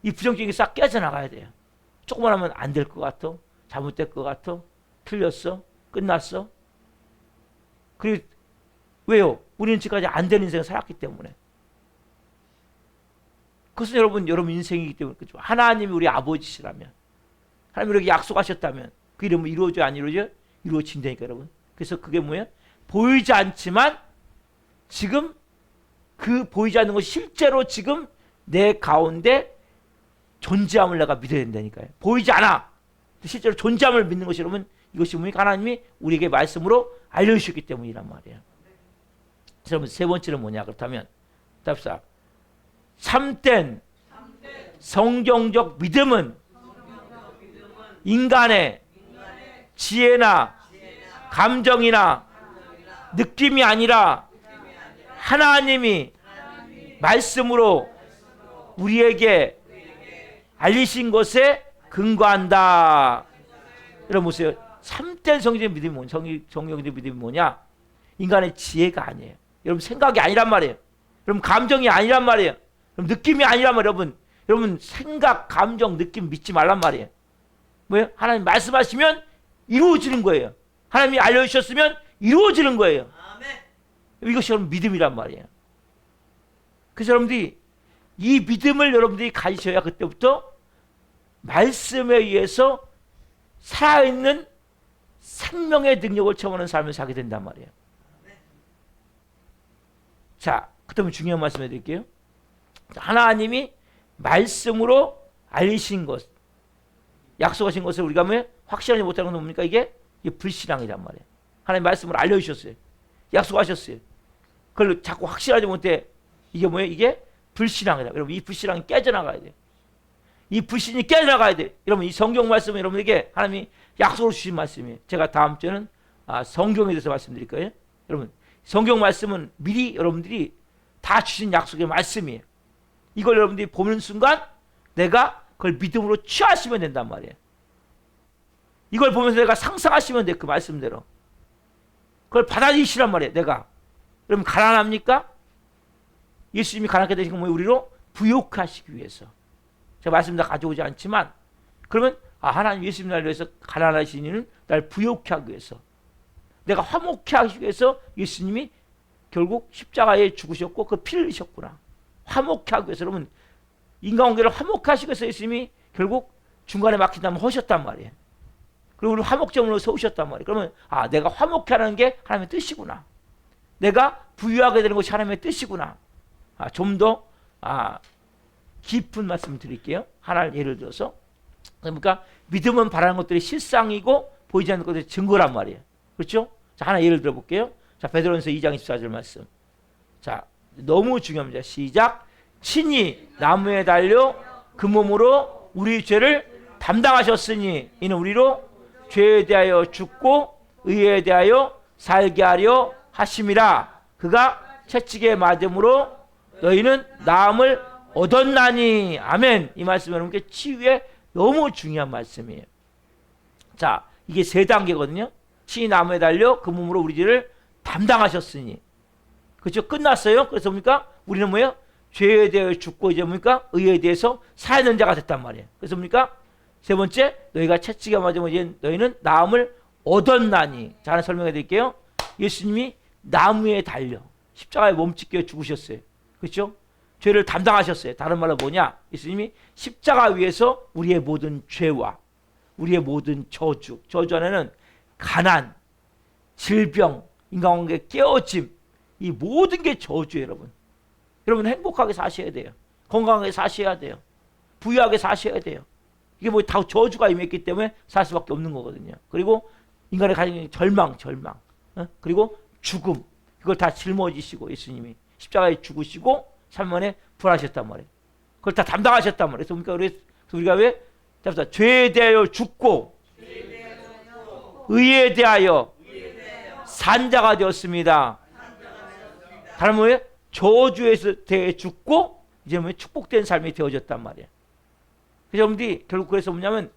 이 부정적인 게 싹 깨져나가야 돼요. 조금만 하면 안 될 것 같아. 잘못될 것 같아. 틀렸어. 끝났어. 그리고 왜요? 우리는 지금까지 안 되는 인생을 살았기 때문에. 그것은 여러분 인생이기 때문에. 그렇죠? 하나님이 우리 아버지시라면, 하나님이 이렇게 약속하셨다면 그 이름은 이루어져 안 이루어져? 이루어진다니까 여러분. 그래서 그게 뭐예요? 보이지 않지만 지금 그 보이지 않는 것이 실제로 지금 내 가운데 존재함을 내가 믿어야 된다니까요. 보이지 않아. 실제로 존재함을 믿는 것이 여러분, 이것이 뭡니까? 하나님이 우리에게 말씀으로 알려주셨기 때문이란 말이에요. 여러분, 세 번째는 뭐냐? 그렇다면 답사 참된 성경적 믿음은 인간의 지혜나 감정이나 느낌이 아니라 하나님이 말씀으로 우리에게 알리신 것에 근거한다. 여러분 보세요. 참된 성경적 믿음이 뭐냐? 성경적 믿음이 뭐냐? 인간의 지혜가 아니에요. 여러분 생각이 아니란 말이에요. 여러분 감정이 아니란 말이에요. 여러분 느낌이 아니란 말이에요. 여러분 생각, 감정, 느낌 믿지 말란 말이에요. 뭐예요? 하나님 말씀하시면 이루어지는 거예요. 하나님이 알려주셨으면 이루어지는 거예요. 이것이 여러분 믿음이란 말이에요. 그래서 여러분들이 이 믿음을 여러분들이 가지셔야 그때부터 말씀에 의해서 살아있는 생명의 능력을 체험하는 삶을 살게 된단 말이에요. 자, 그다음에 중요한 말씀 해드릴게요. 하나님이 말씀으로 알리신 것, 약속하신 것을 우리가 왜 확실하지 못하는 건 뭡니까? 이게 불신앙이란 말이에요. 하나님 말씀을 알려주셨어요. 약속하셨어요. 그걸 자꾸 확실하지 못해. 이게 뭐예요? 이게 불신앙이다. 여러분 이 불신앙이 깨져나가야 돼요. 이 불신이 깨져나가야 돼요. 여러분 이 성경 말씀은 여러분에게 하나님이 약속을 주신 말씀이에요. 제가 다음 주에는 성경에 대해서 말씀드릴 거예요. 여러분 성경 말씀은 미리 여러분들이 다 주신 약속의 말씀이에요. 이걸 여러분들이 보는 순간 내가 그걸 믿음으로 취하시면 된단 말이에요. 이걸 보면서 내가 상상하시면 돼. 그 말씀대로. 그걸 받아들이시란 말이에요. 내가. 여러분 가난합니까? 예수님이 가난하게 되신 건 뭐예요? 우리로 부욕하시기 위해서. 제가 말씀 다 가져오지 않지만 그러면 하나님 예수님 나를 위해서 가난하신 이는 날 부욕케 하기 위해서, 내가 화목케 하기 위해서 예수님이 결국 십자가에 죽으셨고 그 피를 흘리셨구나. 화목케 하기 위해서. 여러분 인간관계를 화목케 하시기 위해서 예수님이 결국 중간에 막힌다면 하셨단 말이에요. 그리고 우리 화목점으로 세우셨단 말이에요. 그러면 내가 화목케 하는 게 하나님의 뜻이구나. 내가 부유하게 되는 것이 하나님의 뜻이구나. 좀 더 깊은 말씀을 드릴게요. 하나를 예를 들어서. 그러니까 믿음은 바라는 것들이 실상이고 보이지 않는 것들이 증거란 말이에요. 그렇죠? 자, 하나 예를 들어 볼게요. 자, 베드로전서 2장 24절 말씀. 자, 너무 중요합니다. 시작. 친히 나무에 달려 그 몸으로 우리 죄를 담당하셨으니 이는 우리로 죄에 대하여 죽고 의에 대하여 살게 하려 하심이라. 그가 채찍에 맞음으로 너희는 나음을 얻었나니. 아멘. 이 말씀은 여러분께 치유에 너무 중요한 말씀이에요. 자, 이게 세 단계거든요. 친히 나무에 달려 그 몸으로 우리 죄를 담당하셨으니. 그렇죠? 끝났어요. 그래서 뭡니까? 우리는 뭐예요? 죄에 대해 죽고 이제 뭡니까? 의에 대해서 살아있는 자가 됐단 말이에요. 그래서 뭡니까? 세 번째, 너희가 채찍에 맞으면 이제 너희는 나음을 얻었나니. 자, 하나 설명해 드릴게요. 예수님이 나무에 달려 십자가에 몸짓겨 죽으셨어요. 그렇죠? 죄를 담당하셨어요. 다른 말로 뭐냐? 예수님이 십자가 위에서 우리의 모든 죄와 우리의 모든 저주 안에는 가난, 질병, 인간관계 깨어짐, 이 모든 게 저주예요, 여러분. 여러분 행복하게 사셔야 돼요. 건강하게 사셔야 돼요. 부유하게 사셔야 돼요. 이게 뭐 다 저주가 임했기 때문에 살 수밖에 없는 거거든요. 그리고 인간의 가진 게 절망. 그리고 죽음. 그걸 다 짊어지시고 예수님이 십자가에 죽으시고 3일 만에 부활하셨단 말이에요. 그걸 다 담당하셨단 말이에요. 그래서 우리가 왜 죄에 대하여 죽고 의에 대하여 산자가 되었습니다. 다른 뭐예요? 저주에서 대해 죽고 이제 뭐 축복된 삶이 되어졌단 말이에요. 그래서 여러분들이 결국 그래서 뭐냐면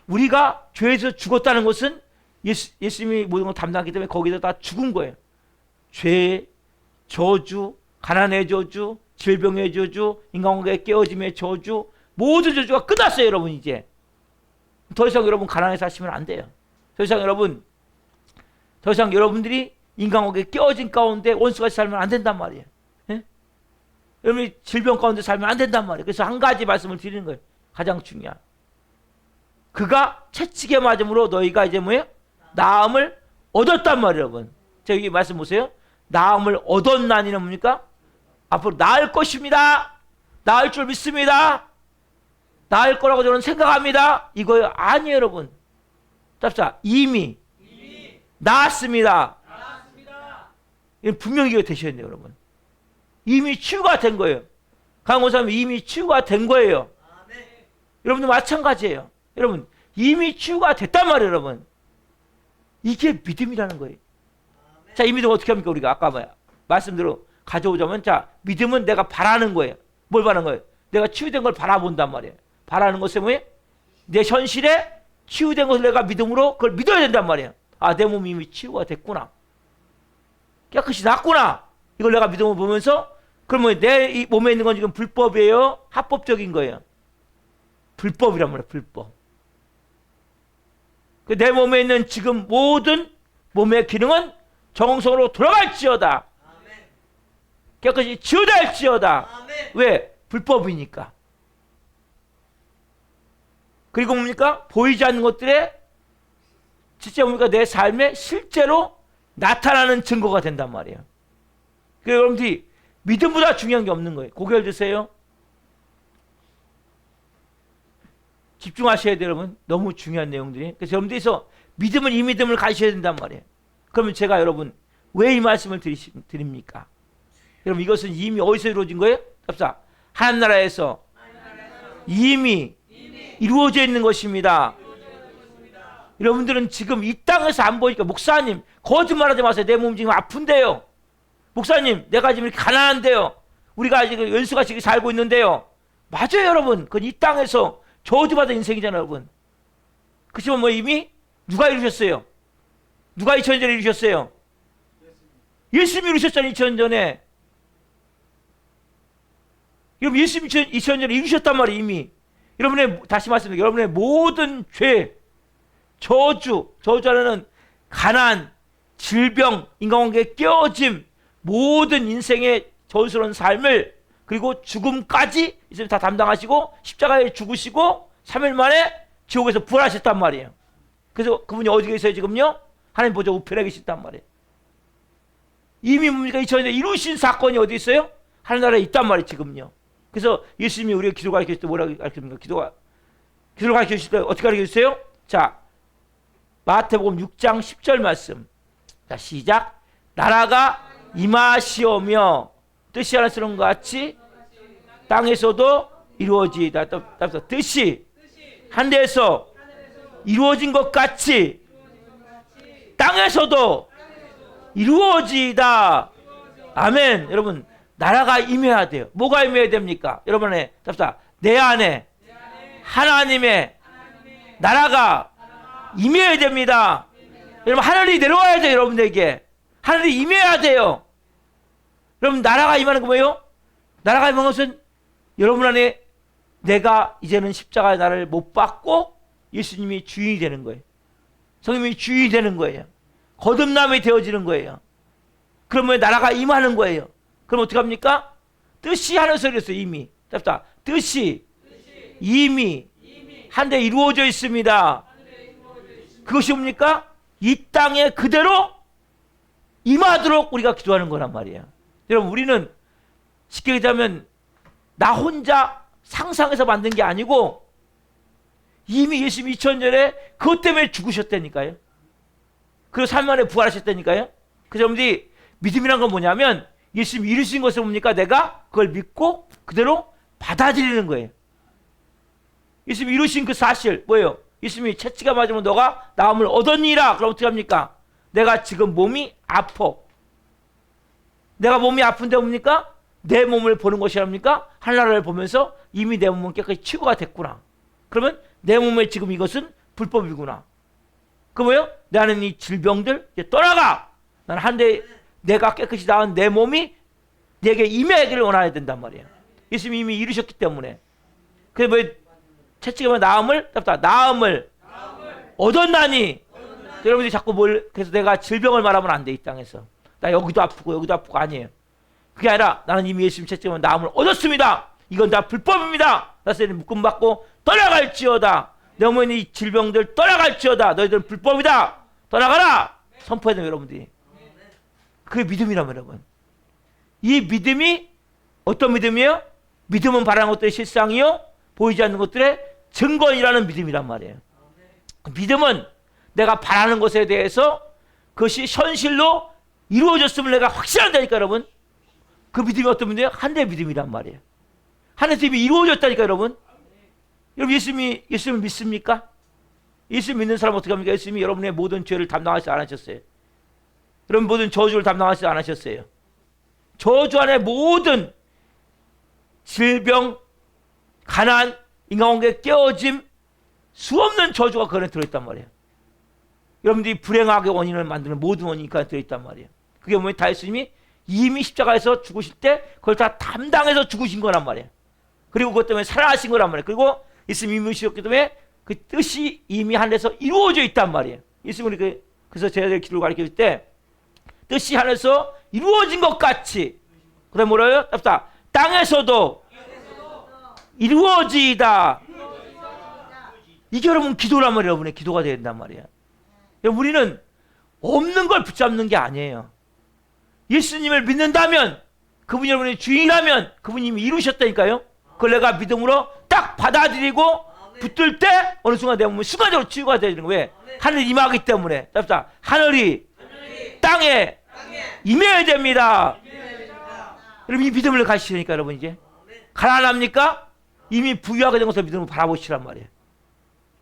우리가 죄에서 죽었다는 것은 예수님이 모든 걸 담당하기 때문에 거기서 다 죽은 거예요. 죄, 저주, 가난의 저주, 질병의 저주, 인간관계의 깨어짐의 저주, 모든 저주가 끝났어요, 여러분. 이제 더 이상 여러분 가난에 사시면 안 돼요. 더 이상 여러분들이 인간관계에 깨어진 가운데 원수같이 살면 안 된단 말이에요. 예? 여러분이 질병 가운데 살면 안 된단 말이에요. 그래서 한 가지 말씀을 드리는 거예요. 가장 중요한. 그가 채찍에 맞음으로 너희가 이제 뭐예요? 나음을 얻었단 말이에요, 여러분. 자, 여기 말씀 보세요. 나음을 얻었나니는 뭡니까? 앞으로 나을 것입니다. 나을 줄 믿습니다. 나을 거라고 저는 생각합니다. 이거요? 아니에요, 여러분. 답사 이미 나았습니다. 이건 분명히 이거 되셔야 돼요, 여러분. 이미 치유가 된 거예요. 강원사님이 이미 치유가 된 거예요. 여러분도 마찬가지예요. 여러분, 이미 치유가 됐단 말이에요, 여러분. 이게 믿음이라는 거예요. 자, 이 믿음 어떻게 합니까? 우리가 아까 말씀대로 가져오자면, 자, 믿음은 내가 바라는 거예요. 뭘 바라는 거예요? 내가 치유된 걸 바라본단 말이에요. 바라는 것은 뭐예요? 내 현실에 치유된 것을 내가 믿음으로 그걸 믿어야 된단 말이에요. 아, 내 몸이 이미 치유가 됐구나. 깨끗이 낫구나. 이걸 내가 믿음으로 보면서, 그러면 내 이 몸에 있는 건 지금 불법이에요? 합법적인 거예요? 불법이란 말이에요, 불법. 내 몸에 있는 지금 모든 몸의 기능은 정성으로 돌아갈지어다. 깨끗이 치유될지어다. 왜? 불법이니까. 그리고 뭡니까? 보이지 않는 것들에 진짜 뭡니까? 내 삶에 실제로 나타나는 증거가 된단 말이에요. 그래서 여러분들이 믿음보다 중요한 게 없는 거예요. 고개를 드세요. 집중하셔야 돼요, 여러분. 너무 중요한 내용들이. 그래서 여러분들께서 믿음은 이 믿음을 가지셔야 된단 말이에요. 그러면 제가 여러분 왜 이 말씀을 드립니까? 여러분 이것은 이미 어디서 이루어진 거예요? 답사 하나님 나라에서 이미 이루어져 있는 것입니다. 여러분들은 지금 이 땅에서 안 보니까 목사님 거짓말하지 마세요. 내 몸 지금 아픈데요. 목사님 내가 지금 이렇게 가난한데요. 우리가 지금 연수같이 살고 있는데요. 맞아요, 여러분. 그건 이 땅에서 저주받은 인생이잖아요, 여러분. 그렇지만 뭐 이미 누가 이루셨어요? 누가 2000년 전에 이루셨어요? 예수님이 이루셨잖아요, 2000년 전에. 여러분 예수님이 2000년 전에 이루셨단 말이에요, 이미. 여러분의, 다시 말씀드립니다. 여러분의 모든 죄, 저주하는 가난, 질병, 인간관계의 깨어짐, 모든 인생의 저주스러운 삶을 그리고 죽음까지 이제 다 담당하시고 십자가에 죽으시고 3일 만에 지옥에서 부활하셨단 말이에요. 그래서 그분이 어디 계세요 지금요? 하나님 보좌 우편에 계시단 말이에요. 이미 뭡니까? 2000년에 이루신 사건이 어디 있어요? 하늘나라에 있단 말이에요 지금요. 그래서 예수님이 우리가 기도 가르칠 때 뭐라고 가르칩니까? 기도를 가르쳐 주실 때 어떻게 가르쳐 주세요? 자, 마태복음 6장 10절 말씀. 자, 시작. 나라가 임하시오며 뜻이 하나처럼 같이 땅에서도 이루어지이다. 뜻이 하늘에서 이루어진 것 같이 땅에서도 이루어지이다. 아멘. 여러분 나라가 임해야 돼요. 뭐가 임해야 됩니까? 여러분의 답사 내 안에 하나님의 나라가 임해야 됩니다. 여러분 하늘이 내려와야 돼요. 여러분들에게 하늘이 임해야 돼요. 여러분 나라가 임하는 거 뭐예요? 나라가 임하는 것은 여러분 안에 내가 이제는 십자가의 나를 못 받고 예수님이 주인이 되는 거예요. 성령님이 주인이 되는 거예요. 거듭남이 되어지는 거예요. 그러면 나라가 임하는 거예요. 그럼 어떻게 합니까? 뜻이 하늘에서 이랬어요. 이미 뜻이 이미 한데 이루어져 있습니다. 그것이 뭡니까? 이 땅에 그대로 임하도록 우리가 기도하는 거란 말이에요. 여러분 우리는 쉽게 얘기하면 나 혼자 상상해서 만든 게 아니고 이미 예수님이 2000년 전에 그것 때문에 죽으셨다니까요. 그리고 3일 만에 부활하셨다니까요. 그래서 여러분들이 믿음이란 건 뭐냐면 예수님이 이루신 것을 뭡니까? 내가 그걸 믿고 그대로 받아들이는 거예요. 예수님이 이루신 그 사실 뭐예요? 예수님이 채찍가 맞으면 너가 나음을 얻었니라. 그럼 어떻게 합니까? 내가 지금 몸이 아파. 내가 몸이 아픈데 뭡니까? 내 몸을 보는 것이 아닙니까? 하나님을 보면서 이미 내 몸은 깨끗이 치유가 됐구나. 그러면 내 몸에 지금 이것은 불법이구나. 그 뭐예요? 나는 이 질병들 이제 떠나가. 나는 한데 내가 깨끗이 나은 내 몸이 내게 임하기를 원해야 된단 말이에요. 예수님이 이미 이루셨기 때문에. 그래서 뭐 채찍하면 나음을 얻었나니. 여러분들이 자꾸 그래서 내가 질병을 말하면 안 돼, 이 땅에서. 나 여기도 아프고 아니에요. 그게 아니라 나는 이미 예수님 채찍하면 나음을 얻었습니다. 이건 다 불법입니다. 그래서 묶음 받고 떠나갈지어다. 내 몸에 있는 이 질병들 떠나갈지어다. 너희들은 불법이다. 떠나가라. 선포해야 돼요, 여러분들이. 그게 믿음이라면 여러분. 이 믿음이 어떤 믿음이에요? 믿음은 바라는 것들의 실상이요 보이지 않는 것들의 증거이라는 믿음이란 말이에요. 믿음은 내가 바라는 것에 대해서 그것이 현실로 이루어졌음을 내가 확신한다니까 여러분. 그 믿음이 어떤 믿음이에요? 하늘의 믿음이란 말이에요. 하늘의 믿음이 이루어졌다니까 여러분. 여러분 예수님을 믿습니까? 예수 믿는 사람 어떻게 합니까? 예수님이 여러분의 모든 죄를 담당하지 않으셨어요. 여러분 모든 저주를 담당하지 않으셨어요. 저주 안에 모든 질병, 가난, 인간관계 깨어짐, 수없는 저주가 그 안에 들어있단 말이에요. 여러분들이 불행하게 원인을 만드는 모든 원인이 그 안에 들어있단 말이에요. 그게 뭐예요? 다 예수님이 이미 십자가에서 죽으실 때 그걸 다 담당해서 죽으신 거란 말이에요. 그리고 그것 때문에 살아나신 거란 말이에요. 그리고 예수님이 이미 오셨기 때문에 그 뜻이 이미 하늘에서 이루어져 있단 말이에요. 예수님이 그래서 제자들 기도를 가르칠 때 뜻이 하늘에서 이루어진 것 같이 그다음에 뭐라요? 땅에서도 이루어지이다. 이게 여러분 기도란 말이에요. 여러분의 기도가 되야 된단 말이에요. 우리는 없는 걸 붙잡는 게 아니에요. 예수님을 믿는다면 그분이 여러분의 주인이라면 그분이 이미 이루셨다니까요. 그걸 내가 믿음으로 딱 받아들이고 붙들 때 어느 순간 내 몸은 순간적으로 치유가 되는 거예요. 왜? 하늘이 임하기 때문에. 하늘이 땅에 임해야 됩니다. 여러분 이 믿음을 가지시니까 여러분 이제 가난합니까? 이미 부유하게 된 것을 믿음으로 바라보시란 말이에요.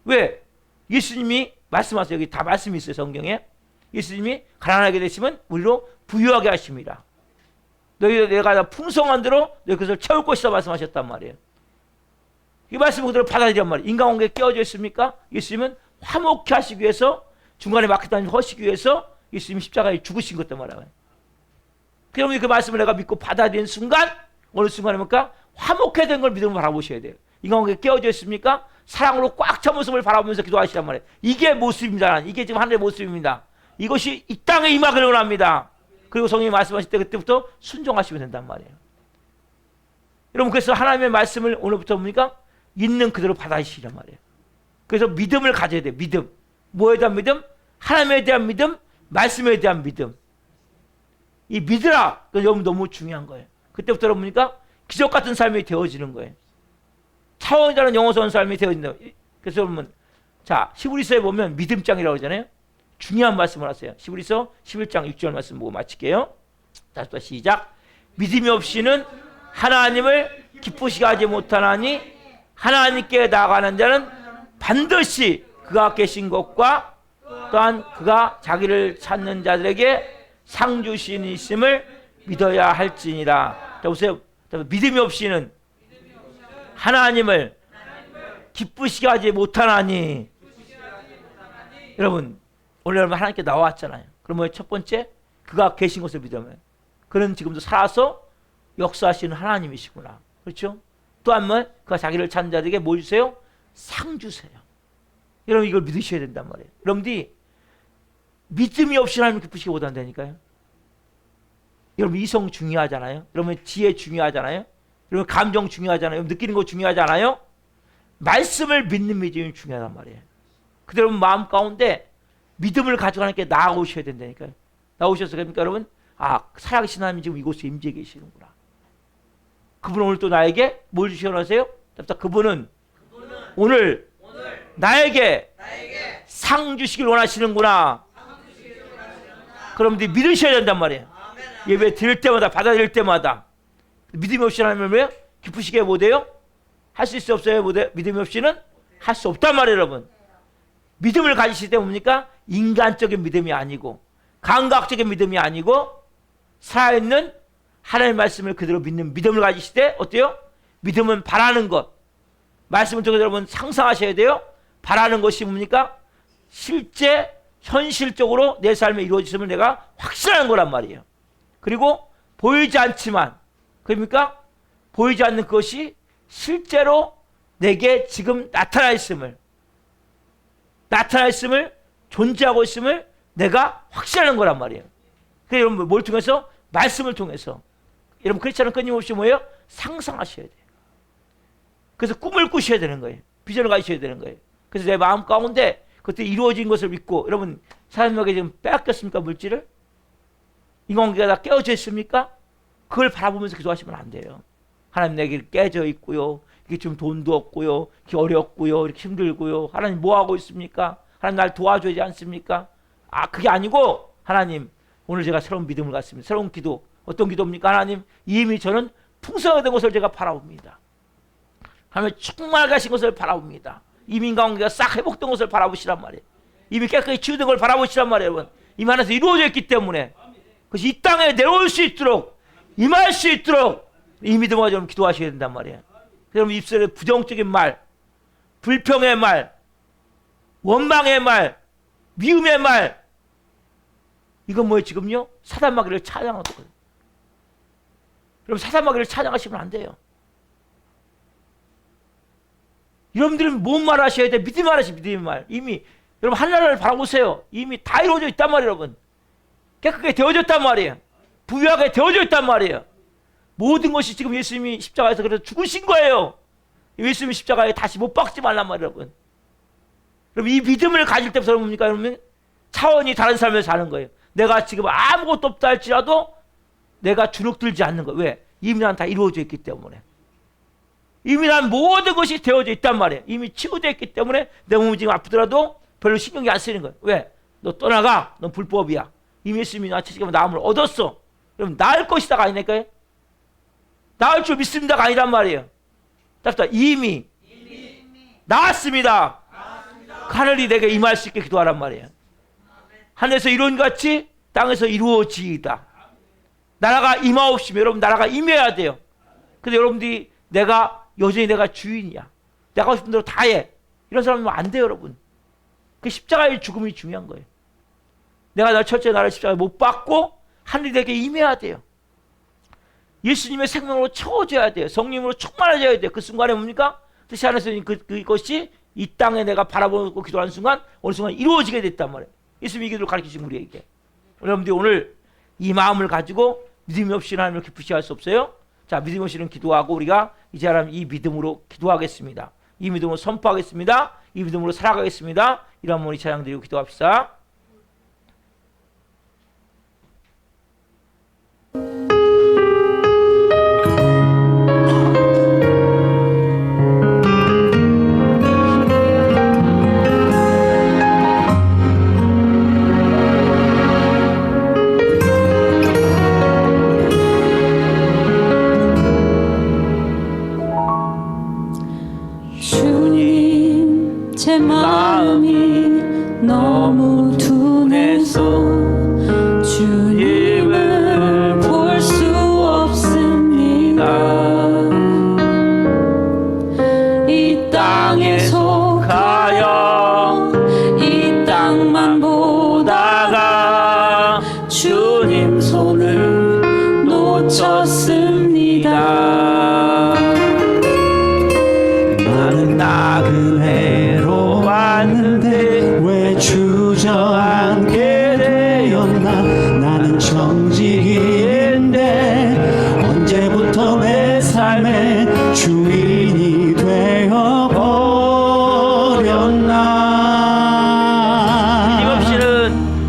왜? 예수님이 말씀하세요. 여기 다 말씀이 있어요. 성경에. 예수님이 가난하게 되시면 우리로 부유하게 하십니다. 내가 풍성한 대로 너희 그것을 채울 것이다 말씀하셨단 말이에요. 이 말씀을 그대로 받아들이란 말이에요. 인간관계에 깨어져 있습니까? 예수님은 화목케 하시기 위해서 중간에 막혔다는 허시기 위해서 예수님이 십자가에 죽으신 것도 말이에요. 그러면 그 말씀을 내가 믿고 받아들이는 순간 어느 순간에 뭡니까? 화목해 된 걸 믿음으로 바라보셔야 돼요. 인간관계에 깨어져 있습니까? 사랑으로 꽉 찬 모습을 바라보면서 기도하시란 말이에요. 이게 모습입니다. 이게 지금 하늘의 모습입니다. 이것이 이 땅에 임하기를 원합니다. 그리고 성령이 말씀하실 때 그때부터 순종하시면 된단 말이에요. 여러분 그래서 하나님의 말씀을 오늘부터 뭡니까? 있는 그대로 받아주시란 말이에요. 그래서 믿음을 가져야 돼요. 믿음. 뭐에 대한 믿음? 하나님에 대한 믿음, 말씀에 대한 믿음. 이 믿으라. 여러분 너무 중요한 거예요. 그때부터 여러분이니까 기적 같은 삶이 되어지는 거예요. 차원이 다른 영어스러운 삶이 되어진다. 그래서 여러분 자 히브리서에 보면 믿음장이라고 하잖아요. 중요한 말씀을 하세요. 히브리서 11장 6절 말씀 보고 마칠게요. 다시 또 시작. 믿음이 없이는 하나님을 기쁘시게 하지 못하나니 하나님께 나아가는 자는 반드시 그가 계신 것과 또한 그가 자기를 찾는 자들에게 상 주시니심을 믿어야 할지니라. 자 보세요. 믿음이 없이는 하나님을 기쁘시게 하지 못하나니. 여러분 오늘 여러분 하나님께 나왔잖아요. 그러면 첫 번째 그가 계신 것을 믿으면 그는 지금도 살아서 역사하시는 하나님이시구나. 그렇죠? 또 한 번 그가 자기를 찾는 자들에게 뭐 주세요? 상 주세요. 여러분 이걸 믿으셔야 된단 말이에요. 여러분들이 믿음이 없이 하나님 기쁘시게 못한다니까요. 여러분 이성 중요하잖아요. 여러분 지혜 중요하잖아요. 여러분 감정 중요하잖아요. 여러분 느끼는 거 중요하잖아요. 말씀을 믿는 믿음이 중요하단 말이에요. 그대로 마음 가운데 믿음을 가지고 하나님께 나아오셔야 된다니까요. 나오셔서 그러니까 여러분 살아계신 하나님이 지금 이곳에 임재해 계시는구나. 그분은 오늘 또 나에게 뭘 주시려하세요? 그분은 오늘 나에게 상 주시길 원하시는구나. 그럼 믿으셔야 된단 말이에요. 예배 드릴 때마다, 받아들일 때마다. 믿음이 없이 하면 왜요? 기쁘시게 못해요? 할 수 있어 없어요? 못해요? 믿음이 없이는 할 수 없단 말이에요, 여러분. 믿음을 가지실 때 뭡니까? 인간적인 믿음이 아니고 감각적인 믿음이 아니고 살아있는 하나님의 말씀을 그대로 믿는 믿음을 가지실 때 어때요? 믿음은 바라는 것. 말씀을 통해서 여러분 상상하셔야 돼요. 바라는 것이 뭡니까? 실제 현실적으로 내 삶에 이루어졌으면 내가 확신하는 거란 말이에요. 그리고 보이지 않지만 그러니까 보이지 않는 것이 실제로 내게 지금 나타나 있음을 존재하고 있음을 내가 확신하는 거란 말이에요. 그래서 여러분 뭘 통해서? 말씀을 통해서. 여러분 크리스찬은 끊임없이 뭐예요? 상상하셔야 돼요. 그래서 꿈을 꾸셔야 되는 거예요. 비전을 가지셔야 되는 거예요. 그래서 내 마음 가운데 그때 이루어진 것을 믿고 여러분 사람에게 지금 빼앗겼습니까? 물질을? 인간관계가 다 깨어져 있습니까? 그걸 바라보면서 기도하시면 안 돼요. 하나님 내게 깨져 있고요. 이게 좀 돈도 없고요. 이렇게 어렵고요. 이렇게 힘들고요. 하나님 뭐 하고 있습니까? 하나님 날 도와줘야지 않습니까? 그게 아니고 하나님 오늘 제가 새로운 믿음을 갖습니다. 새로운 기도. 어떤 기도입니까? 하나님 이미 저는 풍성하게 된 것을 제가 바라봅니다. 하나님 충만하게 하신 것을 바라봅니다. 이미 인간관계가 싹 회복된 것을 바라보시란 말이에요. 이미 깨끗이 치유된 걸 바라보시란 말이에요. 여러분. 이 안에서 이루어져 있기 때문에 그것이 이 땅에 내려올 수 있도록 임할 수 있도록 이 믿음과 좀 기도하셔야 된단 말이에요. 여러분 입술에 부정적인 말, 불평의 말, 원망의 말, 미움의 말 이건 뭐예요 지금요? 사단마귀를 찬양하는 거예요. 여러분 사단마귀를 찬양하시면 안 돼요. 여러분들은 뭔 말 하셔야 돼? 믿음의 말 하시 믿음의 말. 이미 여러분 하나님을 바라보세요. 이미 다 이루어져 있단 말이에요. 여러분. 깨끗하게 되어졌단 말이에요. 부유하게 되어져 있단 말이에요. 모든 것이 지금 예수님이 십자가에서 그래서 죽으신 거예요. 예수님이 십자가에 다시 못 박지 말란 말이에요. 여러분. 여러분 이 믿음을 가질 때부터 뭡니까? 여러분 차원이 다른 삶을 사는 거예요. 내가 지금 아무것도 없다 할지라도 내가 주눅들지 않는 거예요. 왜? 이미 난 다 이루어져 있기 때문에. 이미 난 모든 것이 되어져 있단 말이에요. 이미 치유되어 있기 때문에 내 몸이 지금 아프더라도 별로 신경이 안 쓰이는 거예요. 왜? 너 떠나가. 넌 불법이야. 이미 예수님이 나한테 지금 나음을 얻었어. 그럼 나을 것이다가 아니니까요. 나을 줄 믿습니다가 아니란 말이에요. 답답 이미 나았습니다. 하늘이 내게 임할 수 있게 기도하란 말이에요. 하늘에서 이룬 같이 땅에서 이루어지이다. 나라가 임하옵시며 여러분 나라가 임해야 돼요. 근데 여러분들이 여전히 내가 주인이야. 내가 하고 싶은 대로 다 해. 이런 사람이면 안 돼요, 여러분. 그 십자가의 죽음이 중요한 거예요. 내가 첫째 나를 십자가에 못 박고 하늘이 내게 임해야 돼요. 예수님의 생명으로 채워져야 돼요. 성령으로 충만해져야 돼요. 그 순간에 뭡니까? 뜻이 안에서 그것이 이 땅에 내가 바라보고 기도하는 순간 어느 순간 이루어지게 됐단 말이에요. 예수님이 이 기도를 가르치신 우리에게. 여러분들이 오늘 이 마음을 가지고 믿음이 없이 하나님을 기쁘시게 할 수 없어요? 자, 믿음이 없이는 기도하고 우리가 이제 하나님 이 믿음으로 기도하겠습니다. 이 믿음으로 선포하겠습니다. 이 믿음으로 살아가겠습니다. 이런 모니 찬양 드리고 기도합시다. 제 마음이 너무 둔해서 주님을 볼 수 없습니다. 이 땅에 속하여 이 땅만 보다가 주님 손을 놓쳤습니다. 나는 나그네로 왔는데 왜 주저앉게 되었나. 나는 정직인데 언제부터 내 삶의 주인이 되어버렸나.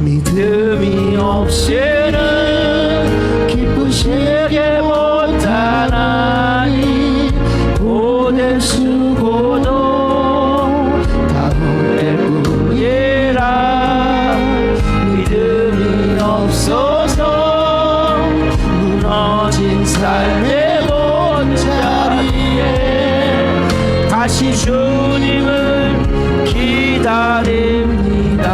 믿음이 없이는 기쁘시게 못하나니 오늘 수고도 다 후회뿐이라. 믿음이 없으면 삶의 모든 자리에 다시 주님을 기다립니다.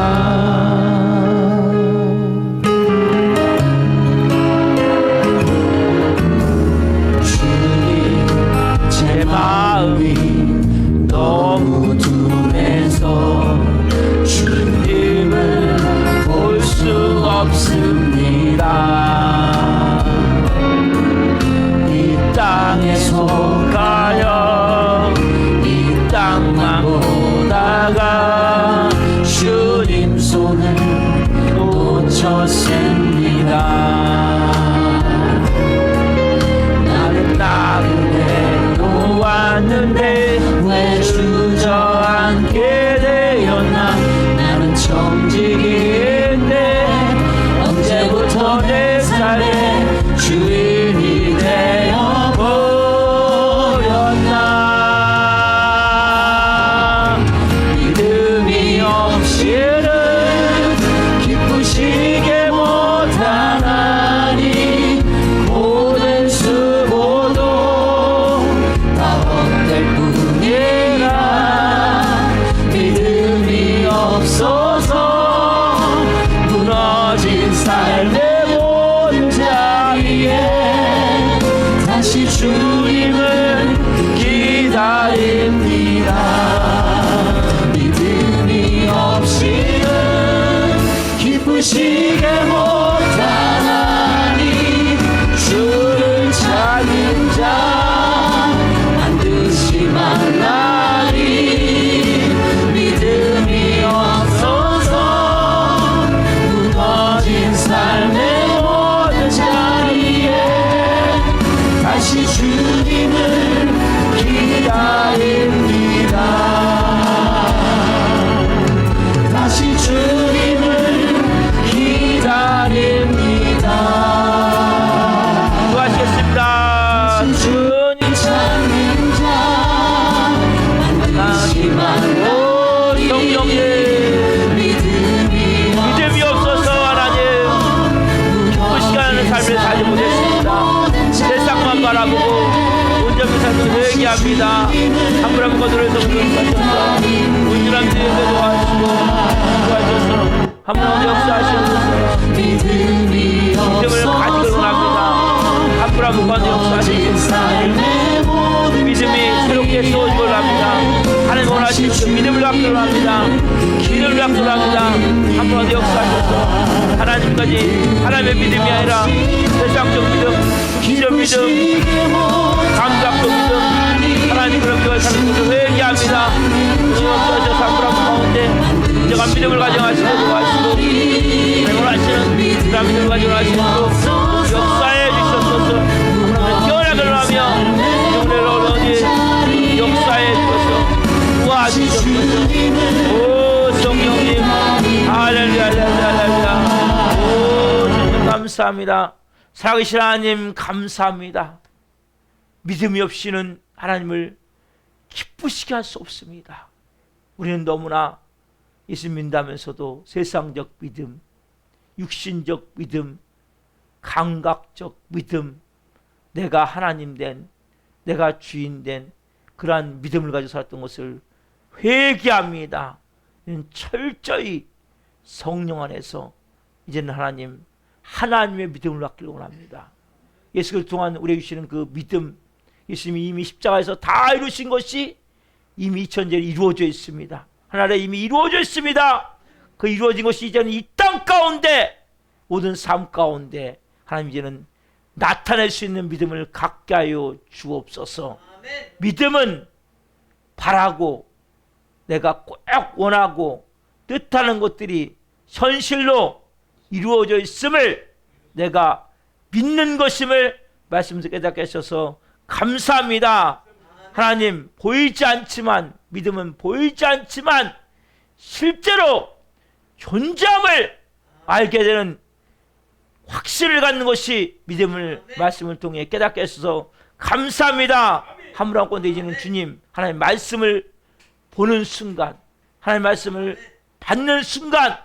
제 마음이 너무 둔해서 주님을 볼 수 없습니다. 이 땅에 속하여 이 땅만 보다가 주님 손을 놓쳤습니다. 나는 놓았는데 왜 주저앉게 되었나. 나는 청지기인데 언제부터 내 삶의 주인이 되어버렸나. 믿음이 없이는 기쁘시게 못하나니 모든 수고도 다 헛될 뿐이라. 믿음이 없어서 무너진 삶의 모든 자리에 다시 주님을 기다립니다. 믿음이 없이는 기쁘시게 못하나니 주를 찾는 자 반드시 만나리. 믿음이 없어서 무너진 삶의 모든 자리에 다시 주님을 기다립니다. 다시 주님을 기다립니다. 수고하셨습니다. 주님 찾는 자 반드시 만나. 성령님 믿음이 없어서 하나님 기쁘시게 하는 삶을 살지 못했습니다. 세상만 바라보고 온전히 삶을 회개합니다. 한 분 한 분 거들어서 기도하셔서 온전한 믿음을 도와주시고 도와주셔서 한 분 한 분 역사하시옵소서. 믿음을 가지길 원합니다. 한 분 한 분 가운데 역사하시옵소서. 믿음이 새롭게 세워지길 원합니다. 하나님 원하시는 그 믿음을 갖기를 원합니다. 믿음을 갖기를 원합니다. 한 분 어디 역사하셔서 하나님까지 하나님의 믿음이 아니라 세상적 믿음, 기적 믿음, 감각적 믿음, 하나님 그런 교회 사는 것을 회개합니다. 역사하셔서 한 분 한 분 가운데 인정한 믿음을 가져가시고 도와주시고 원하시는 그런 믿음을 가져가시고 역사해 주셨소서. 하나님 깨어나기를 하며 영혼을 어디 역사해 주셔서 도와주셨소서. 오 성령님 할렐루야 할렐루야. 오 주님 감사합니다. 살아계신 하나님 감사합니다. 믿음이 없이는 하나님을 기쁘시게 할 수 없습니다. 우리는 너무나 예수 믿는다면서도 세상적 믿음, 육신적 믿음, 감각적 믿음, 내가 하나님 된, 내가 주인 된 그러한 믿음을 가지고 살았던 것을 회개합니다. 철저히 성령 안에서 이제는 하나님의 믿음을 갖기를 원합니다. 예수 그리스도 동안 우리에게 주시는 그 믿음, 예수님이 이미 십자가에서 다 이루신 것이 이미 2000년에 이루어져 있습니다. 하나님에 이미 이루어져 있습니다. 그 이루어진 것이 이제는 이 땅 가운데 모든 삶 가운데 하나님 이제는 나타낼 수 있는 믿음을 갖게 하여 주옵소서. 믿음은 바라고 내가 꼭 원하고 뜻하는 것들이 현실로 이루어져 있음을 내가 믿는 것임을 말씀을 깨닫게 하셔서 감사합니다. 하나님 보이지 않지만 믿음은 보이지 않지만 실제로 존재함을 알게 되는 확신을 갖는 것이 믿음을 말씀을 통해 깨닫게 하셔서 감사합니다. 한물 안건데 이제는 주님 하나님 말씀을 보는 순간 하나님 말씀을 받는 순간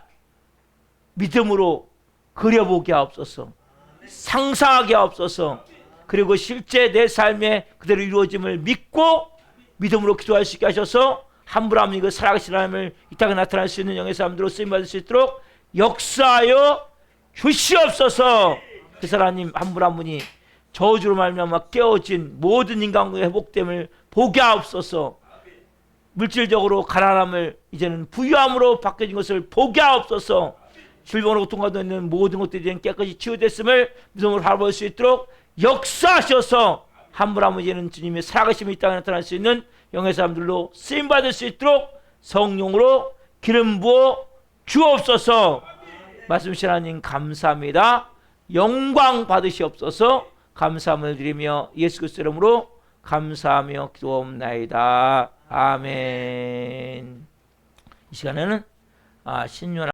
믿음으로 그려보게 하옵소서. 상상하게 하옵소서. 그리고 실제 내 삶에 그대로 이루어짐을 믿고 믿음으로 기도할 수 있게 하셔서 한 분 한 분 그 살아계신 하나님을 이 땅에 나타날 수 있는 영의 사람들로 쓰임받을 수 있도록 역사하여 주시옵소서. 그래서 하나님 한 분 한 분이 저주로 말미암아 깨어진 모든 인간의 회복됨을 보게 하옵소서. 물질적으로 가난함을 이제는 부유함으로 바뀌어진 것을 보게 하옵소서. 질병으로 고통받고 있는 모든 것들이 이제는 깨끗이 치유됐음을 믿음으로 바라볼 수 있도록 역사하셔서 한 분 한 분 이제는 주님의 살아계심이 이 땅에 나타날 수 있는 영의 사람들로 쓰임받을 수 있도록 성령으로 기름 부어 주옵소서. 말씀하신 하나님 감사합니다. 영광 받으시옵소서. 감사함을 드리며 예수 그리스도 이름으로 감사하며 기도옵나이다. 아멘. 이 시간에는 신년